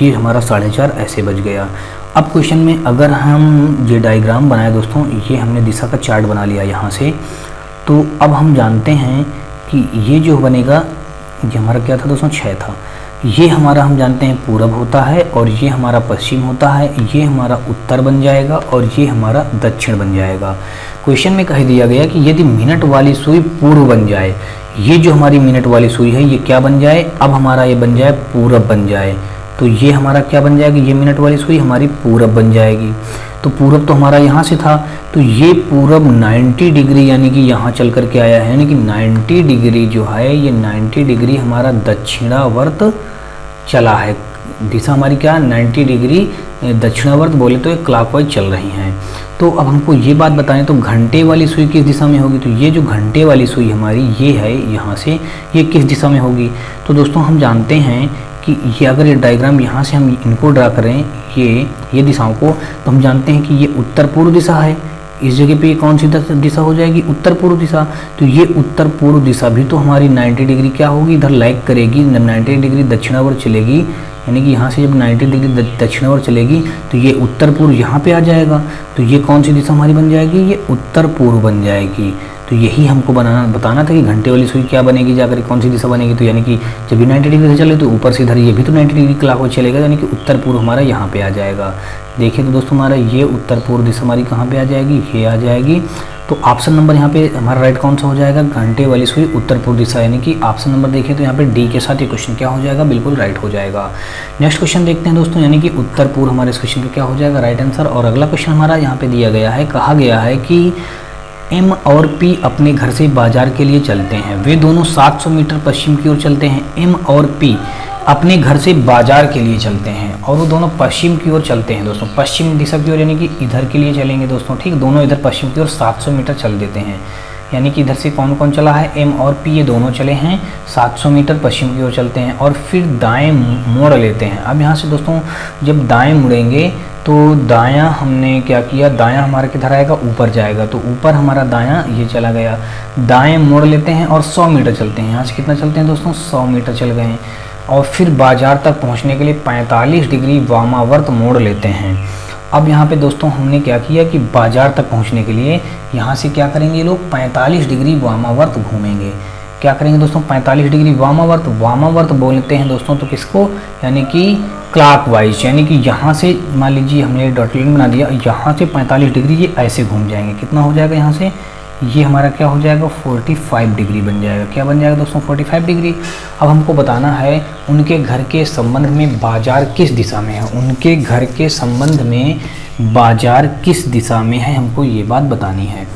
ये हमारा 4:30 ऐसे बज गया। अब क्वेश्चन में अगर हम ये डायग्राम बनाए दोस्तों, ये हमने दिशा का चार्ट बना लिया यहाँ से, तो अब हम जानते हैं कि ये जो बनेगा, ये हमारा क्या था दोस्तों, 6 था, ये हमारा हम जानते हैं पूरब होता है, और ये हमारा पश्चिम होता है, ये हमारा उत्तर बन जाएगा, और ये हमारा दक्षिण बन जाएगा। क्वेश्चन में कह दिया गया कि यदि मिनट वाली सुई पूर्व बन जाए, ये जो हमारी मिनट वाली सुई है ये क्या बन जाए, अब हमारा ये बन जाए पूरब बन जाए, तो ये हमारा क्या बन जाएगी, ये मिनट वाली सुई हमारी पूरब बन जाएगी। तो पूरब तो हमारा यहाँ से था, तो ये पूरब 90 डिग्री यानी कि यहाँ चल कर के आया है, यानी कि 90 डिग्री जो है ये 90 डिग्री हमारा दक्षिणावर्त चला है। दिशा हमारी क्या, 90 डिग्री दक्षिणावर्त बोले तो क्लॉकवाइज चल रही हैं। तो अब हमको ये बात बताएं तो घंटे वाली सुई किस दिशा में होगी, तो ये जो घंटे वाली सुई हमारी ये है यहाँ से, ये किस दिशा में होगी। तो दोस्तों हम जानते हैं कि ये अगर ये डायग्राम यहाँ से हम इनको ड्रा करें ये दिशाओं को, तो हम जानते हैं कि ये उत्तर पूर्व दिशा है। इस जगह पे कौन सी दिशा हो जाएगी, उत्तर पूर्व दिशा। तो ये उत्तर पूर्व दिशा भी तो हमारी 90 डिग्री क्या होगी, इधर लाइक करेगी, जब 90 डिग्री दक्षिणावर्त चलेगी, यानी कि यहाँ से जब 90 डिग्री दक्षिणावर्त चलेगी तो ये उत्तर पूर्व यहाँ पे आ जाएगा। तो ये कौन सी दिशा हमारी बन जाएगी, ये उत्तर पूर्व बन जाएगी। तो यही हमको बताना था कि घंटे वाली सुई क्या बनेगी, जाकर कौन सी दिशा बनेगी। तो यानी कि जब ये 90 डिग्री से चले तो ऊपर से इधर ये भी तो 90 डिग्री क्लॉकवाइज चलेगा, यानी कि उत्तर पूर्व हमारा यहाँ पे आ जाएगा। देखिए तो दोस्तों हमारा ये उत्तर पूर्व दिशा हमारी कहाँ पे आ जाएगी, ये आ जाएगी। तो ऑप्शन नंबर यहाँ पे हमारा राइट कौन सा हो जाएगा, घंटे वाली सुई उत्तर पूर्व दिशा, यानी कि ऑप्शन नंबर देखें तो यहाँ पे डी के साथ ये क्वेश्चन क्या हो जाएगा, बिल्कुल राइट हो जाएगा। नेक्स्ट क्वेश्चन देखते हैं दोस्तों, यानी कि उत्तर पूर्व हमारे इस क्वेश्चन का क्या हो जाएगा, राइट आंसर। और अगला क्वेश्चन हमारा यहाँ पे दिया गया है, कहा गया है कि एम और पी अपने घर से बाजार के लिए चलते हैं। वे दोनों 700 मीटर पश्चिम की ओर चलते हैं। एम और पी अपने घर से बाजार के लिए चलते हैं और वो दोनों पश्चिम की ओर चलते हैं दोस्तों, पश्चिम दिशा की ओर, यानी कि इधर के लिए चलेंगे दोस्तों। ठीक, दोनों इधर पश्चिम की ओर 700 मीटर चल देते हैं, यानी कि इधर से कौन कौन चला है, एम और पी, ये दोनों चले हैं 700 मीटर पश्चिम की ओर चलते हैं और फिर दाएं मोड़ लेते हैं। अब यहाँ से दोस्तों जब दाएं मुड़ेंगे तो दायां हमने क्या किया, दायां हमारा किधर आएगा, ऊपर जाएगा, तो ऊपर हमारा दायां ये चला गया। दाएं मोड़ लेते हैं और 100 मीटर चलते हैं। यहाँ से कितना चलते हैं दोस्तों, 100 मीटर चल गए हैं और फिर बाजार तक पहुँचने के लिए 45 डिग्री वामावर्त मोड़ लेते हैं। अब यहाँ पे दोस्तों हमने क्या किया कि बाजार तक पहुँचने के लिए यहाँ से क्या करेंगे, लोग 45 डिग्री वामावर्त घूमेंगे। क्या करेंगे दोस्तों 45 डिग्री वामावर्त। वामावर्त बोलते हैं दोस्तों तो किसको, यानी कि क्लॉकवाइज, यानी कि यहाँ से मान लीजिए हमने डॉट लाइन बना दिया, यहाँ से 45 डिग्री ये ऐसे घूम जाएंगे। कितना हो जाएगा यहाँ से, ये हमारा क्या हो जाएगा 45 डिग्री बन जाएगा। क्या बन जाएगा दोस्तों 45 डिग्री। अब हमको बताना है उनके घर के संबंध में बाजार किस दिशा में है, उनके घर के संबंध में बाजार किस दिशा में है, हमको ये बात बतानी है।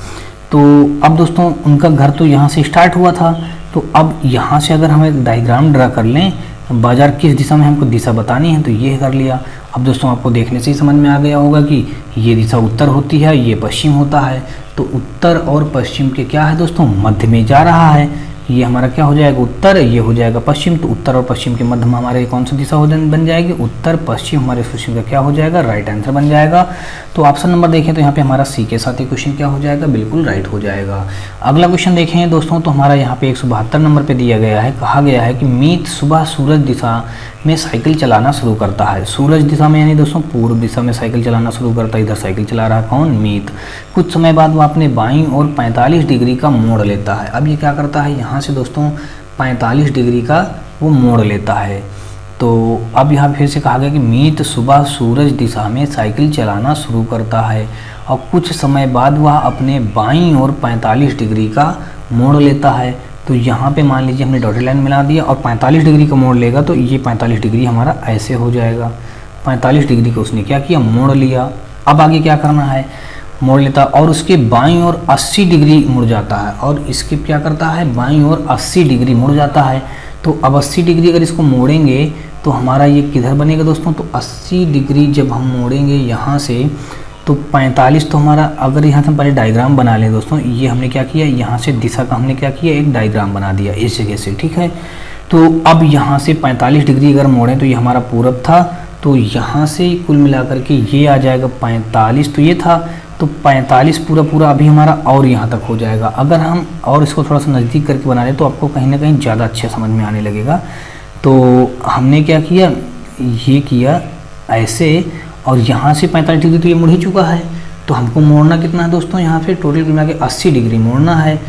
तो अब दोस्तों उनका घर तो यहाँ से स्टार्ट हुआ था, तो अब यहाँ से अगर हम एक डायग्राम ड्रा कर लें, बाजार किस दिशा में हमको दिशा बतानी है, तो ये कर लिया। अब दोस्तों आपको देखने से ही समझ में आ गया होगा कि ये दिशा उत्तर होती है, ये पश्चिम होता है। तो उत्तर और पश्चिम के क्या है दोस्तों, मध्य में जा रहा है। ये हमारा क्या हो जाएगा उत्तर, ये हो जाएगा पश्चिम। तो उत्तर और पश्चिम के मध्य में हमारे कौन सी दिशा बन जाएगी, उत्तर पश्चिम। हमारे क्वेश्चन का क्या हो जाएगा, राइट आंसर बन जाएगा। तो ऑप्शन नंबर देखें तो यहाँ पे हमारा सी के साथ ही क्वेश्चन क्या हो जाएगा, बिल्कुल राइट हो जाएगा। अगला क्वेश्चन देखें दोस्तों तो हमारा यहाँ पे 172 नंबर पे दिया गया है, कहा गया है कि मीत सुबह सूरज दिशा में साइकिल चलाना शुरू करता है। सूरज दिशा में यानी दोस्तों पूर्व दिशा में साइकिल चलाना शुरू करता है। इधर साइकिल चला रहा है कौन, मीत। कुछ समय बाद वो अपने बाईं ओर 45 डिग्री का मोड़ लेता है। अब ये क्या करता है, यहाँ से दोस्तों 45 डिग्री का वो मोड़ लेता है। तो अब यहाँ फिर से कहा गया कि मीत सुबह सूरज दिशा में साइकिल चलाना शुरू करता है और कुछ समय बाद वह अपने बाईं ओर 45 डिग्री का मोड़ लेता है। तो यहाँ पे मान लीजिए हमने डॉटेड लाइन मिला दिया और 45 डिग्री का मोड़ लेगा, तो ये 45 डिग्री हमारा ऐसे हो जाएगा। 45 डिग्री को उसने क्या किया, मोड़ लिया। अब आगे क्या करना है, मोड़ लेता और उसके बाईं ओर 80 डिग्री मुड़ जाता है, और इसके क्या करता है, बाईं ओर 80 डिग्री मुड़ जाता है। तो अब 80 डिग्री अगर इसको मोड़ेंगे तो हमारा ये किधर बनेगा दोस्तों, तो 80 डिग्री जब हम मोड़ेंगे यहाँ से तो 45 तो हमारा, अगर यहाँ से हम पहले डायग्राम बना लें दोस्तों, ये हमने क्या किया, यहाँ से दिशा का हमने क्या किया, एक डायग्राम बना दिया इस जगह से, ठीक है। तो अब यहाँ से 45 डिग्री अगर मोड़ें तो ये हमारा पूरब था, तो यहाँ से कुल मिलाकर के ये आ जाएगा 45, तो ये था, तो 45 पूरा अभी हमारा और यहाँ तक हो जाएगा। अगर हम और इसको थोड़ा सा नज़दीक करके बना लें तो आपको कहीं ना कहीं ज़्यादा अच्छे समझ में आने लगेगा। तो हमने क्या किया, ये किया ऐसे, और यहाँ से 45 डिग्री तो ये मुड़ ही चुका है, तो हमको मोड़ना कितना है दोस्तों, यहाँ पे टोटल मिला के 80 डिग्री मोड़ना है।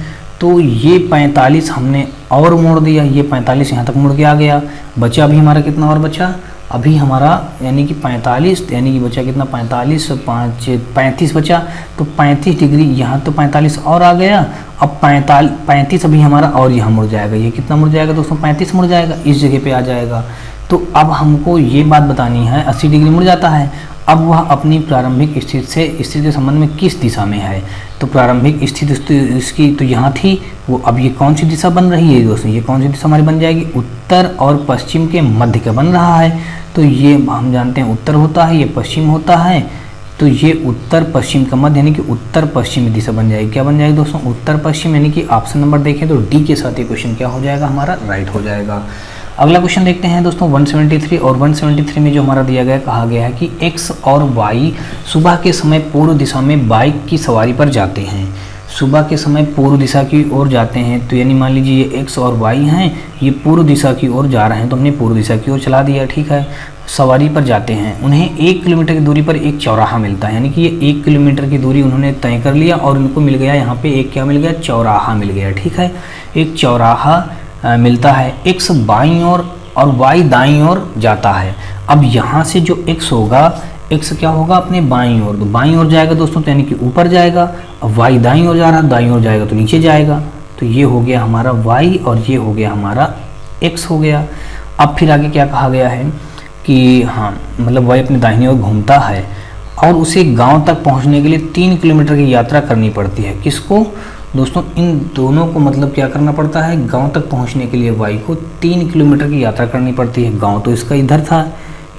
तो ये 45 हमने और मोड़ दिया, ये 45 यहाँ तक मुड़ के आ गया। बचा अभी हमारा कितना और बचा, अभी हमारा यानी कि 45, यानी कि बचा कितना 45 35 बचा। तो 35 डिग्री यहाँ तो 45 और आ गया। अब 35 अभी हमारा और यहाँ मुड़ जाएगा। ये कितना मुड़ जाएगा दोस्तों, 35 मुड़ जाएगा, इस जगह पे आ जाएगा। तो अब हमको ये बात बतानी है, 80 डिग्री मुड़ जाता है। अब वह अपनी प्रारंभिक स्थिति के संबंध में किस दिशा में है, तो प्रारंभिक स्थिति इसकी तो यहाँ थी वो, अब ये कौन सी दिशा बन रही है दोस्तों, ये कौन सी दिशा हमारी बन जाएगी, उत्तर और पश्चिम के मध्य का बन रहा है। तो ये हम जानते हैं उत्तर होता है, ये पश्चिम होता है, तो ये उत्तर पश्चिम का मध्य यानी कि उत्तर पश्चिमी दिशा बन जाएगी। क्या बन जाएगी दोस्तों, उत्तर पश्चिम, यानी कि ऑप्शन नंबर देखें तो डी के साथ ये क्वेश्चन क्या हो जाएगा, हमारा राइट हो जाएगा। अगला क्वेश्चन देखते हैं दोस्तों 173, और 173 में जो हमारा दिया गया, कहा गया है कि एक्स और वाई सुबह के समय पूर्व दिशा में बाइक की सवारी पर जाते हैं। सुबह के समय पूर्व दिशा की ओर जाते हैं, तो यानी मान लीजिए ये एक्स और वाई हैं, ये पूर्व दिशा की ओर जा रहे हैं, तो हमने पूर्व दिशा की ओर चला दिया, ठीक है। सवारी पर जाते हैं, उन्हें 1 किलोमीटर की दूरी पर एक चौराहा मिलता है, यानी कि ये 1 किलोमीटर की दूरी उन्होंने तय कर लिया और उनको मिल गया यहाँ पे एक क्या मिल गया, चौराहा मिल गया, ठीक है। एक चौराहा मिलता है, एक्स बाईं ओर और वाई दाईं ओर जाता है। अब यहाँ से जो एक्स होगा, एक्स क्या होगा अपने बाईं ओर, तो बाईं ओर जाएगा दोस्तों, तो यानी कि ऊपर जाएगा। अब वाई दाईं ओर जा रहा है, दाईं ओर जाएगा तो नीचे जाएगा। तो ये हो गया हमारा वाई और ये हो गया हमारा एक्स हो गया। अब फिर आगे क्या कहा गया है कि हाँ मतलब वाई अपनी दाहिनी ओर घूमता है और उसे गांव तक पहुंचने के लिए 3 किलोमीटर की यात्रा करनी पड़ती है। किसको दोस्तों, इन दोनों को मतलब क्या करना पड़ता है, गांव तक पहुंचने के लिए वाई को 3 किलोमीटर की यात्रा करनी पड़ती है। गांव तो इसका इधर था,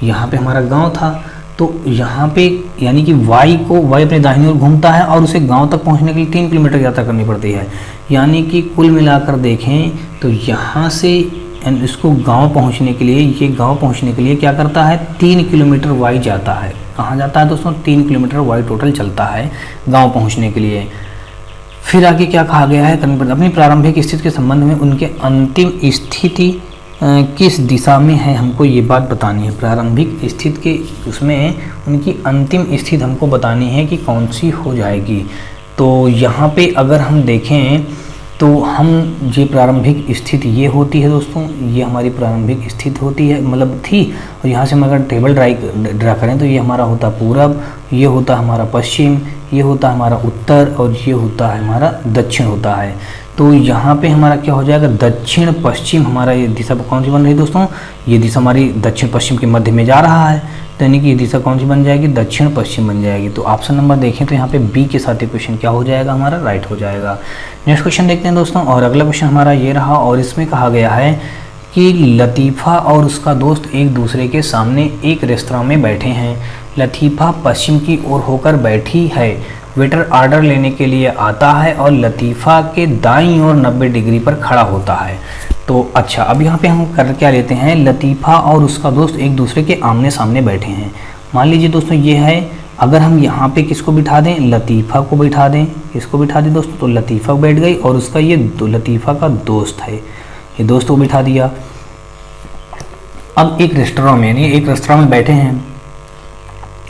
यहाँ पे हमारा गांव था, तो यहाँ पे यानी कि वाई अपने दाहिनी ओर घूमता है और उसे गांव तक पहुंचने के लिए 3 किलोमीटर की यात्रा करनी पड़ती है। यानी कि कुल मिलाकर देखें तो यहाँ से इसको गांव पहुंचने के लिए, ये गांव पहुंचने के लिए क्या करता है, 3 किलोमीटर वाई जाता है। कहाँ जाता है दोस्तों, 3 किलोमीटर वाई टोटल चलता है गांव पहुंचने के लिए। फिर आगे क्या कहा गया है, अपनी प्रारंभिक स्थिति के संबंध में उनके अंतिम स्थिति किस दिशा में है, हमको ये बात बतानी है। प्रारंभिक स्थिति के उसमें उनकी अंतिम स्थिति हमको बतानी है कि कौन सी हो जाएगी। तो यहाँ पे अगर हम देखें तो हम ये प्रारंभिक स्थिति ये होती है दोस्तों, ये हमारी प्रारंभिक स्थिति होती है, मतलब थी। और यहाँ से हम अगर टेबल ड्रा करें तो ये हमारा होता पूरब, ये होता हमारा पश्चिम, ये होता हमारा उत्तर और ये होता है हमारा दक्षिण होता है। तो यहाँ पे हमारा क्या हो जाएगा, दक्षिण पश्चिम हमारा ये दिशा कौन सी बन रही है दोस्तों, ये दिशा हमारी दक्षिण पश्चिम के मध्य में जा रहा है, तो यानी कि ये दिशा कौन सी बन जाएगी, दक्षिण पश्चिम बन जाएगी। तो ऑप्शन नंबर देखें तो यहाँ पे बी के साथ क्वेश्चन क्या हो जाएगा, हमारा राइट हो जाएगा। नेक्स्ट क्वेश्चन देखते हैं दोस्तों, और अगला क्वेश्चन हमारा ये रहा, और इसमें कहा गया है कि लतीफ़ा और उसका दोस्त एक दूसरे के सामने एक रेस्तरां में बैठे हैं। लतीफ़ा पश्चिम की ओर होकर बैठी है, वेटर ऑर्डर लेने के लिए आता है और लतीफ़ा के दाईं ओर 90 डिग्री पर खड़ा होता है। तो अच्छा, अब यहाँ पे हम कर क्या लेते हैं, लतीफ़ा और उसका दोस्त एक दूसरे के आमने सामने बैठे हैं। मान लीजिए दोस्तों ये है, अगर हम यहाँ पे किसको बिठा दें, लतीफ़ा को बिठा दें, किसको बिठा दें दोस्तों, तो लतीफ़ा बैठ गई और उसका ये लतीफ़ा का दोस्त है, ये दोस्त को बिठा दिया। अब एक रेस्टोरेंट में, यानी एक रेस्टोरेंट में बैठे हैं,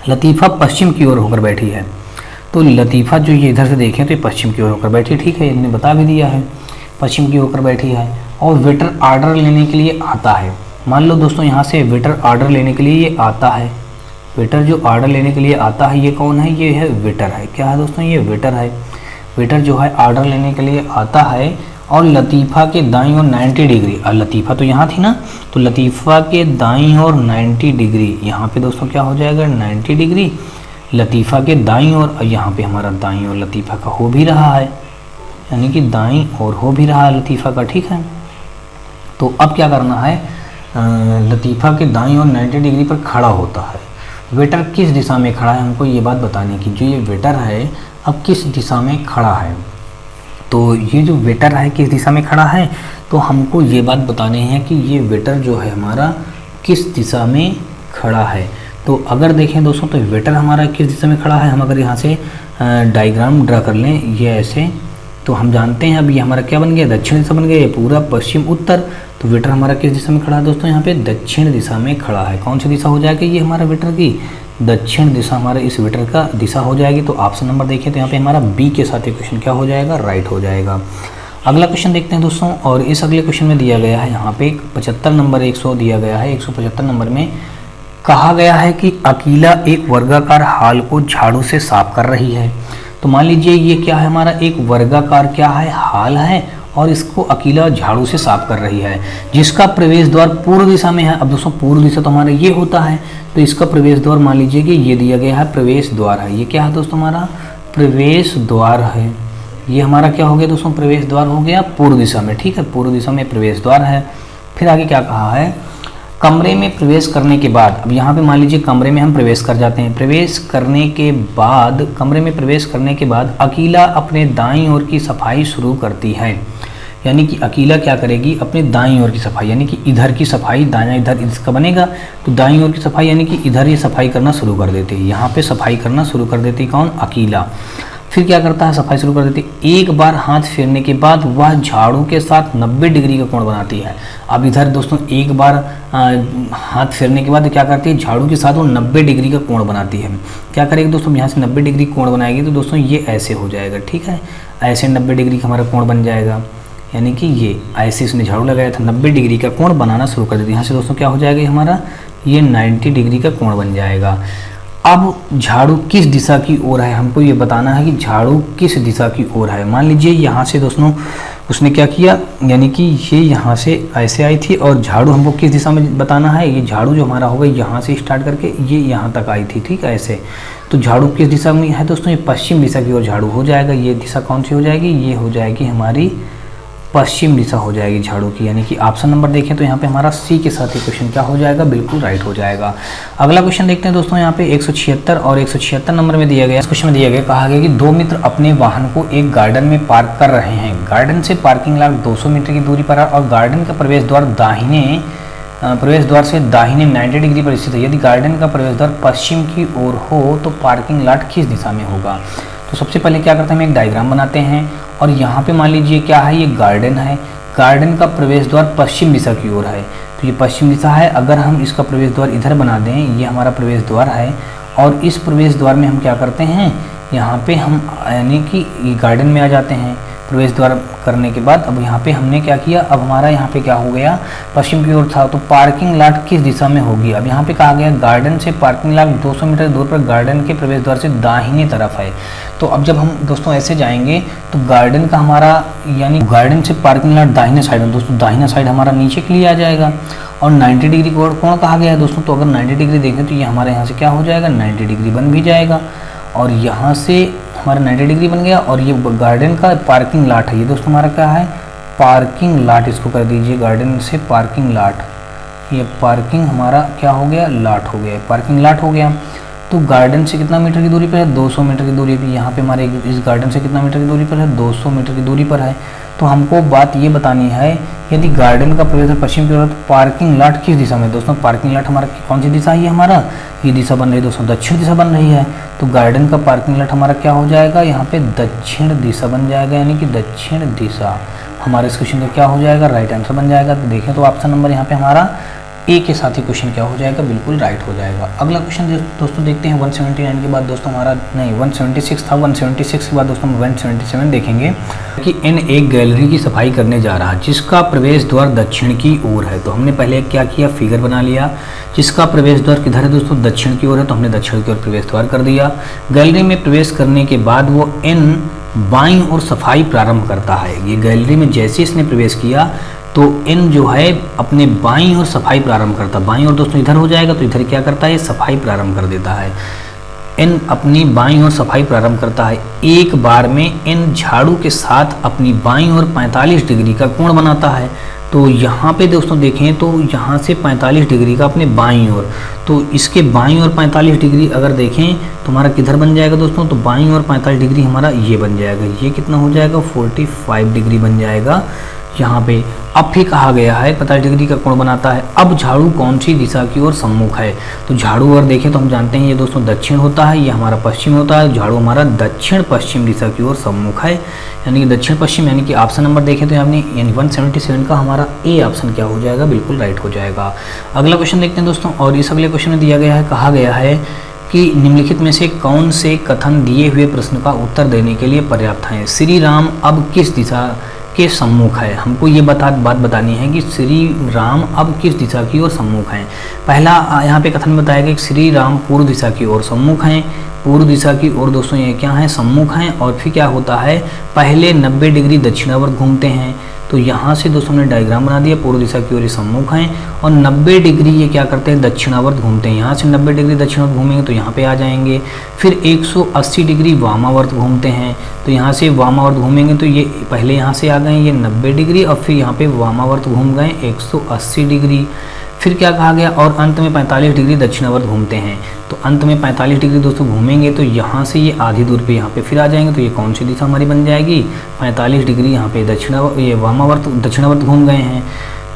लतीफ़ा पश्चिम की ओर होकर बैठी है। तो लतीफ़ा जो ये इधर से देखें तो ये पश्चिम की ओर होकर बैठी, ठीक है, इन्होंने बता भी दिया है पश्चिम की ओर होकर बैठी है। और वेटर ऑर्डर लेने के लिए आता है। मान लो दोस्तों यहाँ से वेटर ऑर्डर लेने के लिए ये आता है, वेटर जो ऑर्डर लेने के लिए आता है ये कौन है, ये है वेटर है। क्या है दोस्तों, ये वेटर है। वेटर जो है ऑर्डर लेने के लिए आता है और लतीफ़ा के दाईं ओर 90 डिग्री, और लतीफ़ा तो यहाँ थी ना, तो लतीफ़ा के दाईं ओर 90 डिग्री, यहाँ पे दोस्तों क्या हो जाएगा, 90 डिग्री लतीफ़ा के दाईं ओर, और यहाँ पे हमारा दाईं ओर लतीफ़ा का हो भी रहा है, यानी कि दाईं ओर हो भी रहा है लतीफ़ा का, ठीक है। तो अब क्या करना है, लतीफ़ा के दाईं ओर 90 डिग्री पर खड़ा होता है। वेटर किस दिशा में खड़ा है, हमको ये बात बताने की, जो ये वेटर है अब किस दिशा में खड़ा है। तो ये जो वेटर है किस दिशा में खड़ा है, तो हमको ये बात बतानी है कि ये वेटर जो है हमारा किस दिशा में खड़ा है। तो अगर देखें दोस्तों तो वेटर हमारा किस दिशा में खड़ा है, हम अगर यहाँ से डायग्राम ड्रा कर लें ये ऐसे, तो हम जानते हैं अब ये हमारा क्या बन गया, दक्षिण दिशा बन गया, पूरा पश्चिम उत्तर। तो वेटर हमारा किस दिशा में खड़ा है दोस्तों, यहाँ पे दक्षिण दिशा में खड़ा है। कौन सी दिशा हो जाएगी ये हमारा वेटर की, दक्षिण दिशा हमारे इस वेटर का दिशा हो जाएगी। तो ऑप्शन नंबर देखें तो यहाँ पे हमारा बी के साथ ये क्वेश्चन क्या हो जाएगा, राइट हो जाएगा। अगला क्वेश्चन देखते हैं दोस्तों, और इस अगले क्वेश्चन में दिया गया है यहाँ पे 75 नंबर 100 दिया गया है। 175 नंबर में कहा गया है कि अकीला एक वर्गाकार हाल को झाड़ू से साफ कर रही है। तो मान लीजिए ये क्या है, हमारा एक वर्गाकार क्या है, हाल है, और इसको अकीला झाड़ू से साफ कर रही है, जिसका प्रवेश द्वार पूर्व दिशा में है। अब दोस्तों पूर्व दिशा तो हमारा ये होता है, तो इसका प्रवेश द्वार मान लीजिए कि ये दिया गया है, प्रवेश द्वार है। ये क्या है दोस्तों, हमारा प्रवेश द्वार है। ये हमारा क्या हो गया दोस्तों, प्रवेश द्वार हो गया पूर्व दिशा में, ठीक है, पूर्व दिशा में प्रवेश द्वार है। फिर आगे क्या कहा है, कमरे में प्रवेश करने के बाद, अब यहाँ पे मान लीजिए कमरे में हम प्रवेश कर जाते हैं, प्रवेश करने के बाद, कमरे में प्रवेश करने के बाद अकीला अपने दाईं ओर की सफाई शुरू करती है। यानी कि अकीला क्या करेगी, अपने दाईं ओर की सफाई, यानी कि इधर की सफाई, दायां इधर इसका बनेगा, तो दाईं ओर की सफाई यानी कि इधर ये सफाई करना शुरू कर देती है, यहाँ पे सफाई करना शुरू कर देती है कौन, अकीला। फिर क्या करता है, सफाई शुरू कर देती है। एक बार हाथ फेरने के बाद वह झाड़ू के साथ 90 डिग्री का कोण बनाती है। अब इधर दोस्तों एक बार हाथ फेरने के बाद क्या करती है, झाड़ू के साथ वो 90 डिग्री का कोण बनाती है। क्या करेगी दोस्तों, यहाँ से 90 डिग्री कोण बनाएगी, तो दोस्तों ये ऐसे हो जाएगा, ठीक है, ऐसे 90 डिग्री का हमारा कोण बन जाएगा। यानी कि ये ऐसे इसने झाड़ू लगाया था, 90 डिग्री का कोण बनाना शुरू कर देती है। यहाँ से दोस्तों क्या हो जाएगा, हमारा ये 90 डिग्री का कोण बन जाएगा। अब झाड़ू किस दिशा की ओर है, हमको ये बताना है कि झाड़ू किस दिशा की ओर है। मान लीजिए यहाँ से दोस्तों उसने क्या किया, यानी कि ये यहाँ से ऐसे आई थी और झाड़ू हमको किस दिशा में बताना है, ये झाड़ू जो हमारा होगा यहाँ से स्टार्ट करके ये यहाँ तक आई थी, ठीक है, ऐसे। तो झाड़ू किस दिशा में है दोस्तों, ये पश्चिम दिशा की ओर झाड़ू हो जाएगा। ये दिशा कौन सी हो जाएगी, ये हो जाएगी हमारी पश्चिम दिशा हो जाएगी झाड़ू की। यानी कि ऑप्शन नंबर देखें तो यहाँ पे हमारा सी के साथ ये क्वेश्चन क्या हो जाएगा, बिल्कुल राइट हो जाएगा। अगला क्वेश्चन देखते हैं दोस्तों, यहाँ पे 176 और 176 नंबर में दिया गया, इस क्वेश्चन में दिया गया, कहा गया कि दो मित्र अपने वाहन को एक गार्डन में पार्क कर रहे हैं। गार्डन से पार्किंग लॉट 200 मीटर की दूरी पर है और गार्डन का प्रवेश द्वार से दाहिने 90 डिग्री पर स्थित है। यदि गार्डन का प्रवेश द्वार पश्चिम की ओर हो तो पार्किंग लॉट किस दिशा में होगा। तो सबसे पहले क्या करते हैं, हम एक डायग्राम बनाते हैं और यहाँ पे मान लीजिए क्या है, ये गार्डन है, गार्डन का प्रवेश द्वार पश्चिम दिशा की ओर है, तो ये पश्चिम दिशा है। अगर हम इसका प्रवेश द्वार इधर बना दें, ये हमारा प्रवेश द्वार है, और इस प्रवेश द्वार में हम क्या करते हैं, यहाँ पे हम यानी कि गार्डन में आ जाते हैं। तो प्रवेश द्वार करने के बाद अब यहाँ पे हमने क्या किया, अब हमारा यहाँ पे क्या हो गया, पश्चिम की ओर था तो पार्किंग लॉट किस दिशा में होगी। अब यहाँ पे कहा गया गार्डन से पार्किंग लॉट 200 मीटर दूर पर गार्डन के प्रवेश द्वार से दाहिनी तरफ है। तो अब जब हम दोस्तों ऐसे जाएंगे तो गार्डन का हमारा यानी गार्डन से पार्किंग लॉट दाहिने साइड में, दोस्तों दाहिना साइड हमारा नीचे के लिए आ जाएगा और 90 डिग्री कोण कहा गया है दोस्तों। तो अगर 90 डिग्री देखें तो ये हमारे यहाँ से क्या हो जाएगा, 90 डिग्री बन भी जाएगा और यहाँ से हमारा 90 डिग्री बन गया। और ये गार्डन का पार्किंग लॉट है, ये दोस्तों हमारा क्या है, पार्किंग लॉट, इसको कर दीजिए गार्डन से पार्किंग लॉट। ये पार्किंग हमारा क्या हो गया, लॉट हो गया, पार्किंग लॉट हो गया। तो गार्डन से कितना मीटर की दूरी पर है, 200 मीटर की दूरी पर। यहाँ पे हमारे इस गार्डन से कितना मीटर की दूरी पर है, 200 मीटर की दूरी पर है। तो हमको बात ये बतानी है, यदि गार्डन का प्रवेश पश्चिम की ओर तो पार्किंग लॉट किस दिशा में। दोस्तों पार्किंग लॉट हमारा कौन सी दिशा है, हमारा ये दिशा बन रही है दोस्तों, दक्षिण दिशा बन रही है। तो गार्डन का पार्किंग लॉट हमारा क्या हो जाएगा, यहाँ पे दक्षिण दिशा बन जाएगा, यानी कि दक्षिण दिशा हमारे इस क्वेश्चन का क्या हो जाएगा, राइट आंसर बन जाएगा। तो देखें तो ऑप्शन नंबर यहाँ पे हमारा ए के साथ ही क्वेश्चन क्या हो जाएगा, बिल्कुल राइट हो जाएगा। अगला क्वेश्चन दोस्तों देखते हैं 179 के बाद दोस्तों हमारा नहीं 176 था, 176 के बाद दोस्तों हम 177 देखेंगे कि इन एक गैलरी की सफाई करने जा रहा है जिसका प्रवेश द्वार दक्षिण की ओर है। तो हमने पहले क्या किया, फिगर बना लिया, जिसका प्रवेश द्वार किधर है दोस्तों, दक्षिण की ओर है, तो हमने दक्षिण की ओर प्रवेश द्वार कर दिया। गैलरी में प्रवेश करने के बाद वो इन बाईं ओर सफाई प्रारंभ करता है। ये गैलरी में जैसे इसने प्रवेश किया तो इन जो है अपने बाईं ओर सफाई प्रारंभ करता है। बाईं ओर दोस्तों इधर हो जाएगा तो इधर क्या करता है, सफाई प्रारंभ कर देता है। इन अपनी बाईं ओर सफाई प्रारंभ करता है। एक बार में इन झाड़ू के साथ अपनी बाईं ओर 45 डिग्री का कोण बनाता है। तो यहाँ पे दोस्तों देखें तो यहाँ से 45 डिग्री का अपने बाईं ओर, तो इसके बाईं ओर 45 डिग्री अगर देखें तो हमारा किधर बन जाएगा दोस्तों, तो बाईं ओर 45 डिग्री हमारा ये बन जाएगा। ये कितना हो जाएगा, 45 डिग्री बन जाएगा यहाँ पे। अब फिर कहा गया है 50 डिग्री का कोण बनाता है। अब झाड़ू कौन सी दिशा की ओर सम्मुख है। तो झाड़ू अगर देखें तो हम जानते हैं ये दोस्तों दक्षिण होता है, ये हमारा पश्चिम होता है। झाड़ू हमारा दक्षिण पश्चिम दिशा की ओर सम्मुख है, यानी कि दक्षिण पश्चिम, यानी कि ऑप्शन नंबर देखें तो हमने यानी 177 का हमारा ए ऑप्शन क्या हो जाएगा, बिल्कुल राइट हो जाएगा। अगला क्वेश्चन देखते हैं दोस्तों, और इस अगले क्वेश्चन में दिया गया है, कहा गया है कि निम्नलिखित में से कौन से कथन दिए हुए प्रश्न का उत्तर देने के लिए पर्याप्त हैं। श्री राम अब किस दिशा के सम्मुख है। हमको ये बात बतानी है कि श्री राम अब किस दिशा की ओर सम्मुख हैं। पहला यहाँ पे कथन बताया गया कि श्री राम पूर्व दिशा की ओर सम्मुख हैं। पूर्व दिशा की ओर दोस्तों ये क्या है, सम्मुख हैं। और फिर क्या होता है, पहले 90 डिग्री दक्षिणावर्त घूमते हैं। तो यहाँ से दोस्तों हमने डायग्राम बना दिया, पूर्व दिशा की ओर ये सम्मुख हैं और 90 डिग्री ये क्या करते हैं, दक्षिणावर्त घूमते हैं। यहाँ से 90 डिग्री दक्षिणावर्त घूमेंगे तो यहाँ पे आ जाएंगे। फिर 180 डिग्री वामावर्त घूमते हैं, तो यहाँ से वामावर्त घूमेंगे तो ये पहले यहाँ से आ गए ये 90 डिग्री और फिर यहाँ पे वामावर्त घूम गए 180 डिग्री। फिर क्या कहा गया, और अंत में 45 डिग्री दक्षिणावर्त घूमते हैं। तो अंत में 45 डिग्री दोस्तों घूमेंगे तो यहाँ से ये आधी दूर पे यहाँ पे फिर आ जाएंगे। तो ये कौन सी दिशा हमारी बन जाएगी, 45 डिग्री यहाँ पे ये वामावर्त दक्षिणावर्त घूम गए हैं।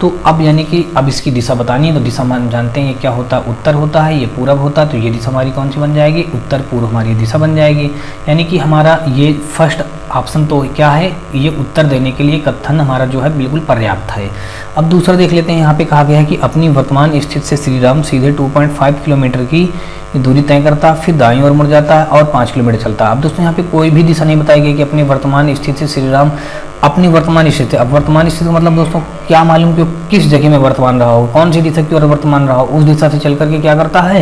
तो अब यानी कि अब इसकी दिशा बतानी है। तो दिशा मान जानते हैं ये क्या होता है, उत्तर होता है, ये पूरब होता है। तो ये दिशा हमारी कौन सी बन जाएगी, उत्तर पूर्व हमारी दिशा बन जाएगी। यानी कि हमारा ये फर्स्ट ऑप्शन तो क्या है, ये उत्तर देने के लिए कथन हमारा जो है बिल्कुल पर्याप्त है। अब दूसरा देख लेते हैं। यहाँ पे कहा गया है कि अपनी वर्तमान स्थिति से श्री राम सीधे 2.5 किलोमीटर की दूरी तय करता है, फिर दाईं ओर मुड़ जाता है और 5 किलोमीटर चलता है। अब दोस्तों यहाँ पे कोई भी दिशा नहीं बताई गई कि अपनी वर्तमान स्थिति से श्री राम अपनी वर्तमान स्थिति। अब वर्तमान स्थिति मतलब दोस्तों क्या मालूम कि किस जगह में वर्तमान रहा हो, कौन सी दिशा की ओर वर्तमान रहा हो, उस दिशा से चल करके क्या करता है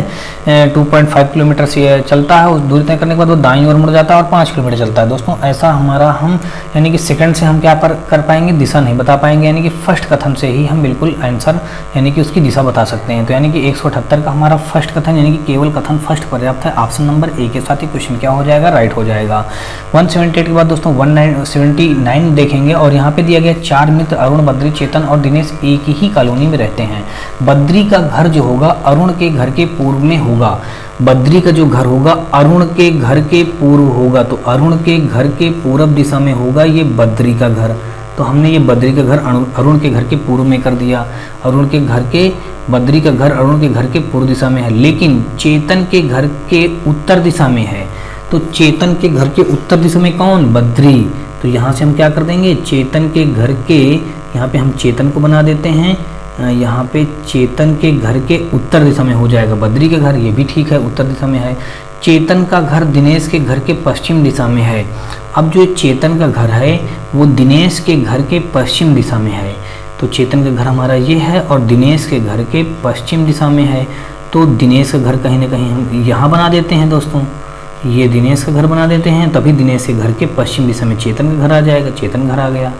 2.5 किलोमीटर से चलता है। उस दूरी तय करने के बाद वो दाईं ओर मुड़ जाता है और 5 किलोमीटर चलता है। दोस्तों ऐसा हमारा हम यानी कि सेकंड से हम क्या कर पाएंगे, दिशा नहीं बता पाएंगे। यानी कि फर्स्ट कथन से ही हम बिल्कुल आंसर यानी कि उसकी दिशा बता सकते हैं। तो यानी कि 178 का हमारा फर्स्ट कथन यानी कि केवल कथन फर्स्ट पर्याप्त है। ऑप्शन नंबर ए के साथ ही क्वेश्चन क्या हो जाएगा, राइट हो जाएगा। 178 के बाद दोस्तों 179 देखेंगे और यहाँ पे दिया गया 4 मित्र अरुण, बद्री, चेतन और दिनेश एक ही कॉलोनी में रहते हैं। बद्री का घर जो होगा अरुण के घर के पूर्व में होगा। बद्री का जो घर होगा अरुण के घर के पूर्व होगा। तो अरुण के घर के पूर्व दिशा में होगा ये बद्री का घर। तो हमने ये बद्री का घर अरुण के घर के पूर्व में कर दिया। अरुण के घर के बद्री का घर अरुण के घर के पूर्व दिशा में है, लेकिन चेतन के घर के उत्तर दिशा में है। तो चेतन के घर के उत्तर दिशा में कौन, बद्री। तो यहाँ से हम क्या कर देंगे, चेतन के घर के, यहाँ पे हम चेतन को बना देते हैं, यहाँ पे चेतन के घर के उत्तर दिशा में हो जाएगा बद्री के घर। ये भी ठीक है, उत्तर दिशा में है। चेतन का घर दिनेश के घर के पश्चिम दिशा में है। अब जो चेतन का घर है वो दिनेश के घर के पश्चिम दिशा में है। तो चेतन का घर हमारा ये है और दिनेश के घर के पश्चिम दिशा में है। तो दिनेश का घर कहीं ना कहीं हम यहाँ बना देते हैं दोस्तों, ये दिनेश का घर बना देते हैं, तभी दिनेश के घर के पश्चिम दिशा में चेतन का घर आ जाएगा। चेतन घर आ गया।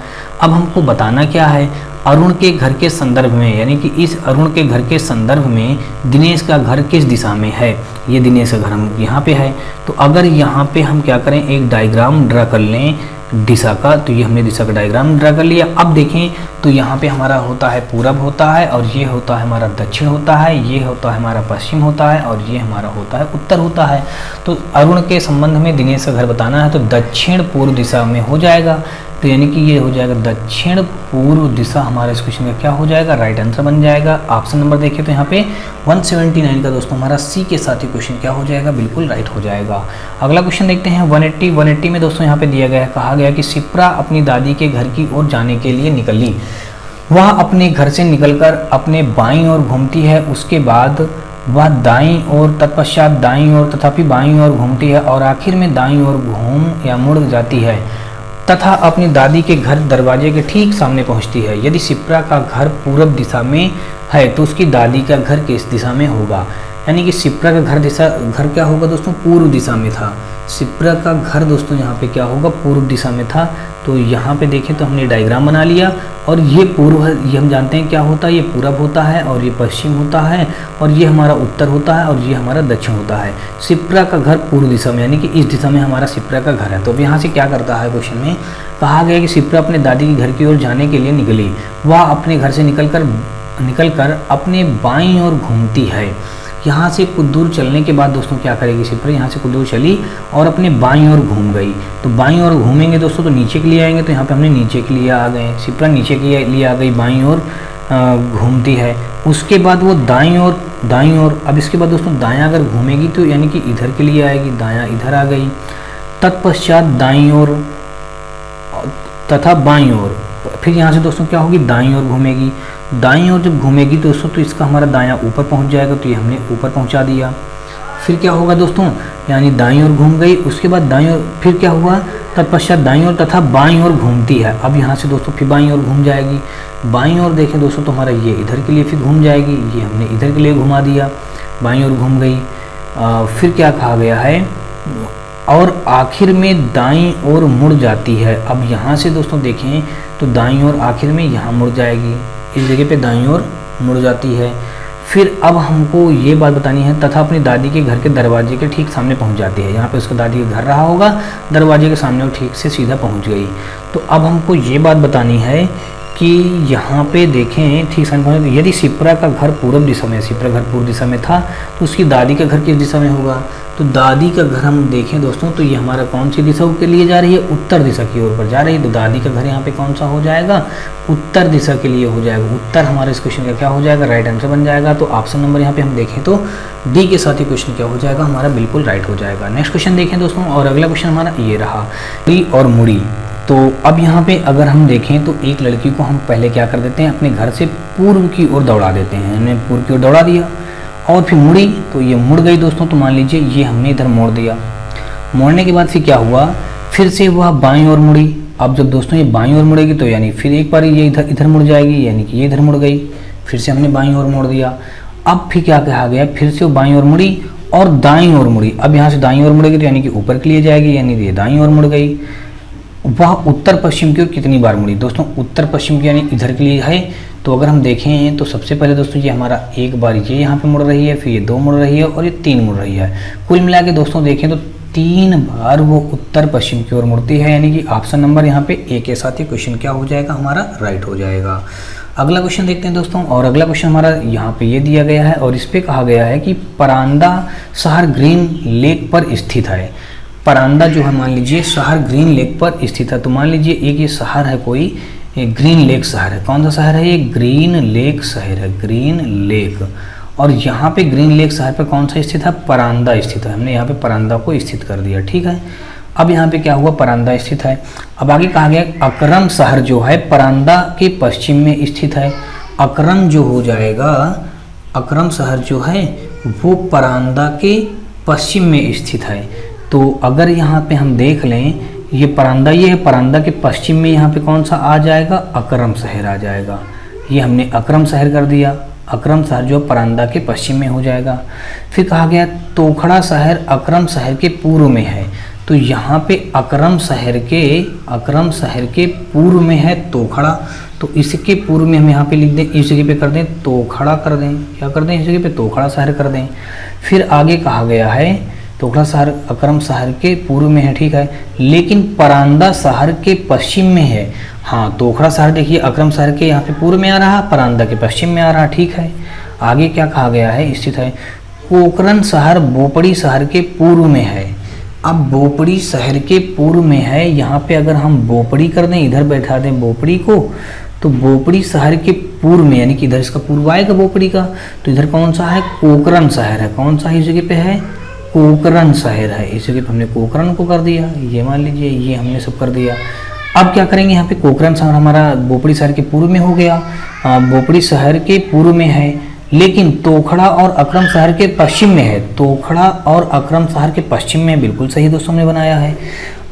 अब हमको बताना क्या है, अरुण के घर के संदर्भ में, यानी कि इस अरुण के घर के संदर्भ में दिनेश का घर किस दिशा में है। ये दिनेश का घर हम यहाँ पे है। तो अगर यहाँ पे हम क्या करें, एक डायग्राम ड्रा कर लें दिशा का, तो ये हमने दिशा का डायग्राम ड्रा कर लिया। अब देखें तो यहाँ पे हमारा होता है पूरब होता है, और ये होता है हमारा दक्षिण होता है, ये होता है हमारा पश्चिम होता है, और ये हमारा होता है उत्तर होता है। तो अरुण के संबंध में दिनेश का घर बताना है तो दक्षिण पूर्व दिशा में हो जाएगा। तो यानी कि ये हो जाएगा दक्षिण पूर्व दिशा, हमारे इस क्वेश्चन का क्या हो जाएगा, राइट आंसर बन जाएगा। ऑप्शन नंबर देखिए तो यहाँ पे 179 का दोस्तों हमारा सी के साथ ही क्वेश्चन क्या हो जाएगा, बिल्कुल राइट हो जाएगा। अगला क्वेश्चन देखते हैं 180 में दोस्तों यहाँ पे दिया गया है, कहा गया कि शिप्रा अपनी दादी के घर की ओर जाने के लिए निकली। वह अपने घर से निकलकर अपने बाईं ओर घूमती है, उसके बाद वह दाईं ओर, तत्पश्चात दाईं ओर, तथापि बाईं ओर घूमती है और आखिर में दाईं ओर घूम या मुड़ जाती है तथा अपनी दादी के घर दरवाजे के ठीक सामने पहुंचती है। यदि शिप्रा का घर पूरब दिशा में है तो उसकी दादी का घर किस दिशा में होगा। यानी कि शिप्रा का घर क्या होगा दोस्तों, पूर्व दिशा में था। शिप्रा का घर दोस्तों यहाँ पे क्या होगा, पूर्व दिशा में था। तो यहाँ पे देखें तो हमने डायग्राम बना लिया, और ये पूर्व है, ये हम जानते हैं क्या होता है, ये पूरब होता है, और ये पश्चिम होता है, और ये हमारा उत्तर होता है, और ये हमारा दक्षिण होता है। शिप्रा का घर पूर्व दिशा में, यानी कि इस दिशा में हमारा शिप्रा का घर है। तो अब यहाँ से क्या करता है, क्वेश्चन में कहा गया कि शिप्रा अपने दादी के घर की ओर जाने के लिए निकली। वह अपने घर से निकलकर अपने बाईं ओर घूमती है। यहाँ से कुछ दूर चलने के बाद दोस्तों क्या करेगी शिप्रा, यहाँ से कुछ दूर चली और अपने बाईं ओर घूम गई। तो बाईं ओर घूमेंगे दोस्तों तो नीचे के लिए आएंगे, तो यहाँ पे हमने नीचे के लिए आ गए, शिप्रा नीचे के लिए आ गई, बाईं ओर घूमती है। उसके बाद वो दाईं ओर, अब इसके बाद दोस्तों दायां अगर घूमेगी तो यानी कि इधर के लिए आएगी, दायां इधर आ गई। तत्पश्चात दाईं ओर तथा बाईं ओर, फिर यहाँ से दोस्तों क्या होगी, दाईं ओर घूमेगी। दाईं ओर जब घूमेगी दोस्तों तो इसका हमारा दायां ऊपर पहुँच जाएगा, तो ये हमने ऊपर पहुँचा दिया। फिर क्या होगा दोस्तों, यानी दाईं ओर घूम गई, उसके बाद दाईं ओर, फिर क्या हुआ, तत्पश्चात दाईं ओर तथा बाईं ओर घूमती है। अब यहाँ से दोस्तों फिर बाईं ओर घूम जाएगी। बाईं ओर देखें दोस्तों तो हमारा ये इधर के लिए फिर घूम जाएगी, ये हमने इधर के लिए घुमा दिया, बाईं ओर घूम गई। फिर क्या कहा गया है, और आखिर में दाईं ओर मुड़ जाती है। अब यहाँ से दोस्तों देखें तो दाईं ओर आखिर में यहाँ मुड़ जाएगी, इस जगह पे दाईं ओर मुड़ जाती है। फिर अब हमको ये बात बतानी है, तथा अपनी दादी के घर के दरवाजे के ठीक सामने पहुंच जाती है। यहाँ पे उसका दादी का घर रहा होगा, दरवाजे के सामने वो ठीक से सीधा पहुंच गई। तो अब हमको ये बात बतानी है कि यहाँ पे देखें ठीक सामने, यदि शिप्रा का घर पूर्व दिशा में, शिप्रा घर पूर्व दिशा में था तो उसकी दादी का घर किस दिशा में होगा। तो दादी का घर हम देखें दोस्तों तो ये हमारा कौन सी दिशा के लिए जा रही है, उत्तर दिशा की ओर पर जा रही है। तो दादी का घर यहाँ पे कौन सा हो जाएगा, उत्तर दिशा के लिए हो जाएगा। उत्तर हमारे इस क्वेश्चन का क्या हो जाएगा, राइट आंसर बन जाएगा। तो ऑप्शन नंबर यहाँ पे हम देखें तो डी के साथ ही क्वेश्चन क्या हो जाएगा, हमारा बिल्कुल राइट हो जाएगा। नेक्स्ट क्वेश्चन देखें दोस्तों, और अगला क्वेश्चन हमारा ये रहा, मुड़ी और मुड़ी। तो अब यहाँ पे अगर हम देखें तो एक लड़की को हम पहले क्या कर देते हैं, अपने घर से पूर्व की ओर दौड़ा देते हैं। हमने पूर्व की ओर दौड़ा दिया और फिर मुड़ी, तो ये मुड़ गई दोस्तों। तो मान लीजिए ये हमने इधर मोड़ दिया, मोड़ने के बाद फिर क्या हुआ, फिर से वह बाईं ओर मुड़ी। अब जब दोस्तों ये बाईं ओर मुड़ेगी तो यानी फिर एक बार ये इधर मुड़ जाएगी, यानी कि ये इधर मुड़ गई, फिर से हमने बाईं ओर मोड़ दिया। अब फिर क्या कहा गया, फिर से वो बाईं ओर मुड़ी और दाईं ओर मुड़ी। अब यहाँ से दाईं ओर मुड़ेगी तो यानी कि ऊपर के लिए जाएगी, यानी ये दाईं ओर मुड़ गई। वह उत्तर पश्चिम की ओर कितनी बार मुड़ी, दोस्तों उत्तर पश्चिम की यानी इधर के लिए है। तो अगर हम देखें तो सबसे पहले दोस्तों ये हमारा एक बार ये यहाँ पे मुड़ रही है, फिर ये 2 मुड़ रही है और ये 3 मुड़ रही है। कुल मिला के दोस्तों देखें तो 3 बार वो उत्तर पश्चिम की ओर मुड़ती है, यानी कि ऑप्शन नंबर यहाँ पे ए के साथ ही क्वेश्चन क्या हो जाएगा, हमारा राइट हो जाएगा। अगला क्वेश्चन देखते हैं दोस्तों, और अगला क्वेश्चन हमारा यहाँ पे ये दिया गया है और इस पे कहा गया है कि परांदा शहर ग्रीन लेक पर स्थित है। परांदा जो है मान लीजिए शहर ग्रीन लेक पर स्थित है। तो मान लीजिए एक ये शहर है, कोई एक ग्रीन लेक शहर है। कौन सा शहर है ये, ग्रीन लेक शहर है, ग्रीन लेक। और यहाँ पे ग्रीन लेक शहर पर कौन सा स्थित है, परांदा स्थित है। हमने यहाँ पे परांदा को स्थित कर दिया, ठीक है। अब यहाँ पे क्या हुआ, परांदा स्थित है। अब आगे कहा गया अकरम शहर जो है परांदा के पश्चिम में स्थित है। अकरम जो हो जाएगा, अकरम शहर जो है वो परांदा के पश्चिम में स्थित है। तो अगर यहाँ पे हम देख लें, ये परांदा, ये है परांदा के पश्चिम में यहाँ पे कौन सा आ जाएगा, अकरम शहर आ जाएगा। ये हमने अकरम शहर कर दिया। अकरम शहर जो परांदा के पश्चिम में हो जाएगा। फिर कहा गया तोखड़ा शहर अकरम शहर के पूर्व में है। तो यहाँ पे अकरम शहर के पूर्व में है तोखड़ा, तो इसके पूर्व में हम यहाँ पे लिख दें, इस जगह पे कर दें तोखड़ा कर दें, क्या कर दें, इस जगह पे तोखड़ा शहर कर दें। फिर आगे कहा गया है तोखड़ा शहर अकरम शहर के पूर्व में है, ठीक है, लेकिन परांदा शहर के पश्चिम में है। हाँ, तोखड़ा शहर देखिए अकरम शहर के यहाँ पे पूर्व में आ रहा, परांदा के पश्चिम में आ रहा, ठीक है। आगे क्या कहा गया है, स्थित है पोखरण शहर बोपड़ी शहर के पूर्व में है। अब बोपड़ी शहर के पूर्व में है, यहाँ पे अगर हम बोपड़ी कर दें, इधर बैठा दें बोपड़ी को, तो बोपड़ी शहर के पूर्व में, यानी कि इधर इसका पूर्व आएगा बोपड़ी का, तो इधर कौन सा है, कोकरण शहर है। कौन सा इस जगह पे है, कोकरण शहर है। इस जगह पे हमने कोकरण को कर दिया, ये मान लीजिए, ये हमने सब कर दिया। अब क्या करेंगे, यहाँ पे कोकरण शहर हमारा बोपड़ी शहर के पूर्व में हो गया, बोपड़ी शहर के पूर्व में है, लेकिन तोखड़ा और अकरम शहर के पश्चिम में है। तोखड़ा और अकरम शहर के पश्चिम में, बिल्कुल सही दोस्तों हमने बनाया है।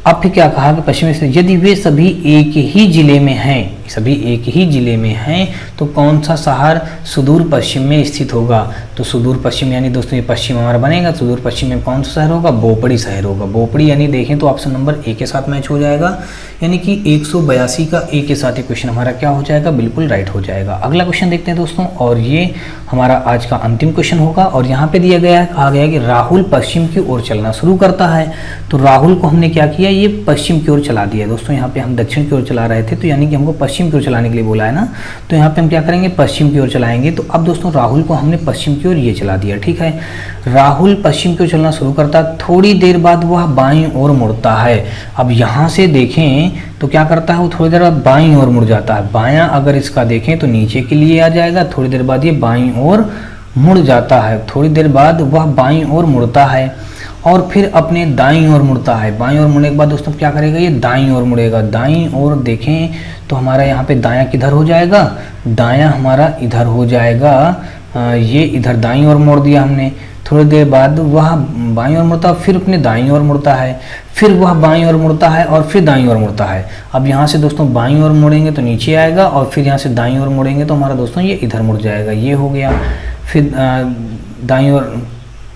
अब फिर क्या कहा कि पश्चिम से यदि वे सभी एक ही जिले में हैं, सभी एक ही जिले में हैं, तो कौन सा शहर सुदूर पश्चिम में स्थित होगा। तो सुदूर पश्चिम यानी दोस्तों ये पश्चिम हमारा बनेगा, सुदूर पश्चिम में कौन सा शहर होगा, बोपड़ी शहर होगा। बोपड़ी यानी देखें तो ऑप्शन नंबर ए के साथ मैच हो जाएगा, यानी कि 182 का ए के साथ ये क्वेश्चन हमारा क्या हो जाएगा, बिल्कुल राइट हो जाएगा। अगला क्वेश्चन देखते हैं दोस्तों, और ये हमारा आज का अंतिम क्वेश्चन होगा। और यहाँ पे दिया गया है, कहा गया है कि राहुल पश्चिम की ओर चलना शुरू करता है। तो राहुल को हमने क्या किया, ये पश्चिम की ओर चला दिया दोस्तों। यहाँ पे हम दक्षिण की ओर चला रहे थे, तो यानी कि हमको पश्चिम की ओर चलाने के लिए बोला है ना, तो यहाँ पे हम क्या करेंगे, पश्चिम की ओर चलाएंगे। तो अब दोस्तों राहुल को हमने पश्चिम की ओर ये चला दिया, ठीक है। राहुल पश्चिम की ओर चलना शुरू करता है, थोड़ी देर बाद वह बाईं ओर मुड़ता है। अब यहाँ से देखें तो क्या करता है, वो थोड़ी देर बाद बाईं ओर मुड़ जाता है। बायां अगर इसका देखें तो नीचे के लिए आ जाएगा, थोड़ी देर बाद ये बाईं ओर मुड़ जाता है। थोड़ी देर बाद वह बाईं ओर मुड़ता है और फिर अपने दाईं ओर मुड़ता है। बाईं ओर मुड़ने के बाद दोस्तों क्या करेगा, ये दाईं ओर मुड़ेगा। दाईं ओर देखें तो हमारा यहाँ पे दायां किधर हो जाएगा, दायां हमारा इधर हो जाएगा, ये इधर दाईं ओर मोड़ दिया हमने। थोड़ी देर बाद वह बाईं ओर मुड़ता है, फिर अपने दाईं ओर मुड़ता है, फिर वह बाईं ओर मुड़ता है और फिर दाईं ओर मुड़ता है। अब यहाँ से दोस्तों बाईं ओर मुड़ेंगे तो नीचे आएगा, और फिर यहाँ से दाईं ओर मुड़ेंगे तो हमारा दोस्तों ये इधर मुड़ जाएगा, ये हो गया। फिर दाईं ओर,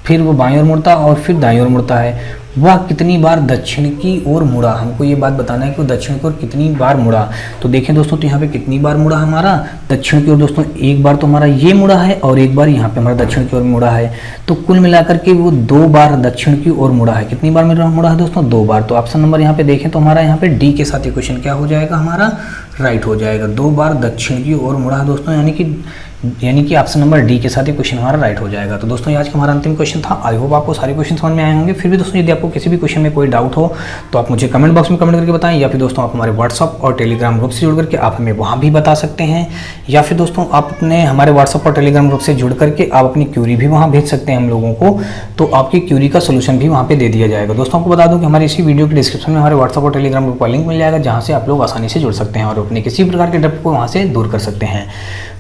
फिर वो बाईं ओर मुड़ता और फिर दाईं ओर मुड़ता है। वह कितनी बार दक्षिण की ओर मुड़ा, हमको ये बात बताना है कि वो दक्षिण की ओर कितनी बार मुड़ा। तो देखें दोस्तों, तो यहाँ पे कितनी बार मुड़ा हमारा दक्षिण की ओर दोस्तों, एक बार तो हमारा ये मुड़ा है और एक बार यहाँ पे हमारा दक्षिण की ओर मुड़ा है। तो कुल मिलाकर के वो 2 बार दक्षिण की ओर मुड़ा है। कितनी बार मुड़ा है दोस्तों, 2 बार। तो ऑप्शन नंबर यहाँ पे देखें तो हमारा यहाँ पे डी के साथ ये क्वेश्चन क्या हो जाएगा, हमारा राइट हो जाएगा। 2 बार दक्षिण की ओर मुड़ा है दोस्तों, यानी कि ऑप्शन नंबर डी के साथ ही क्वेश्चन हमारा राइट हो जाएगा। तो दोस्तों आज का हमारा अंतिम क्वेश्चन था। आई होप आपको सारे क्वेश्चन समझ में आए होंगे। फिर भी दोस्तों यदि आपको किसी भी क्वेश्चन में कोई डाउट हो तो आप मुझे कमेंट बॉक्स में कमेंट करके बताएं, या फिर दोस्तों आप हमारे व्हाट्सअप और टेलीग्राम ग्रुप से जुड़ करके आप हमें वहाँ भी बता सकते हैं, या फिर दोस्तों आप अपने हमारे व्हाट्सअप और टेलीग्राम ग्रुप से जुड़ करके आप अपनी क्यूरी भी वहाँ भेज सकते हैं हम लोगों को, तो आपकी क्यूरी का सोल्यूशन भी वहाँ पे दे दिया जाएगा। दोस्तों आपको बता दूँ कि हमारे इसी वीडियो के डिस्क्रिप्शन में हमारे व्हाट्सअप और टेलीग्राम ग्रुप का लिंक मिल जाएगा, जहाँ से आप लोग आसानी से जुड़ सकते हैं और अपने किसी प्रकार के डर को वहाँ से दूर कर सकते हैं।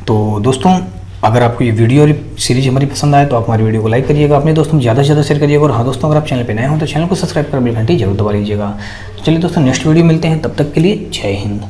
तो दोस्तों अगर आपको ये वीडियो और सीरीज हमारी पसंद आए तो आप हमारी वीडियो को लाइक करिएगा, अपने दोस्तों में ज़्यादा से ज़्यादा शेयर करिएगा, और हाँ दोस्तों अगर आप चैनल पे नए हो तो चैनल को सब्सक्राइब कर बेल घंटी जरूर दबा लीजिएगा। चलिए दोस्तों नेक्स्ट वीडियो मिलते हैं, तब तक के लिए जय हिंद।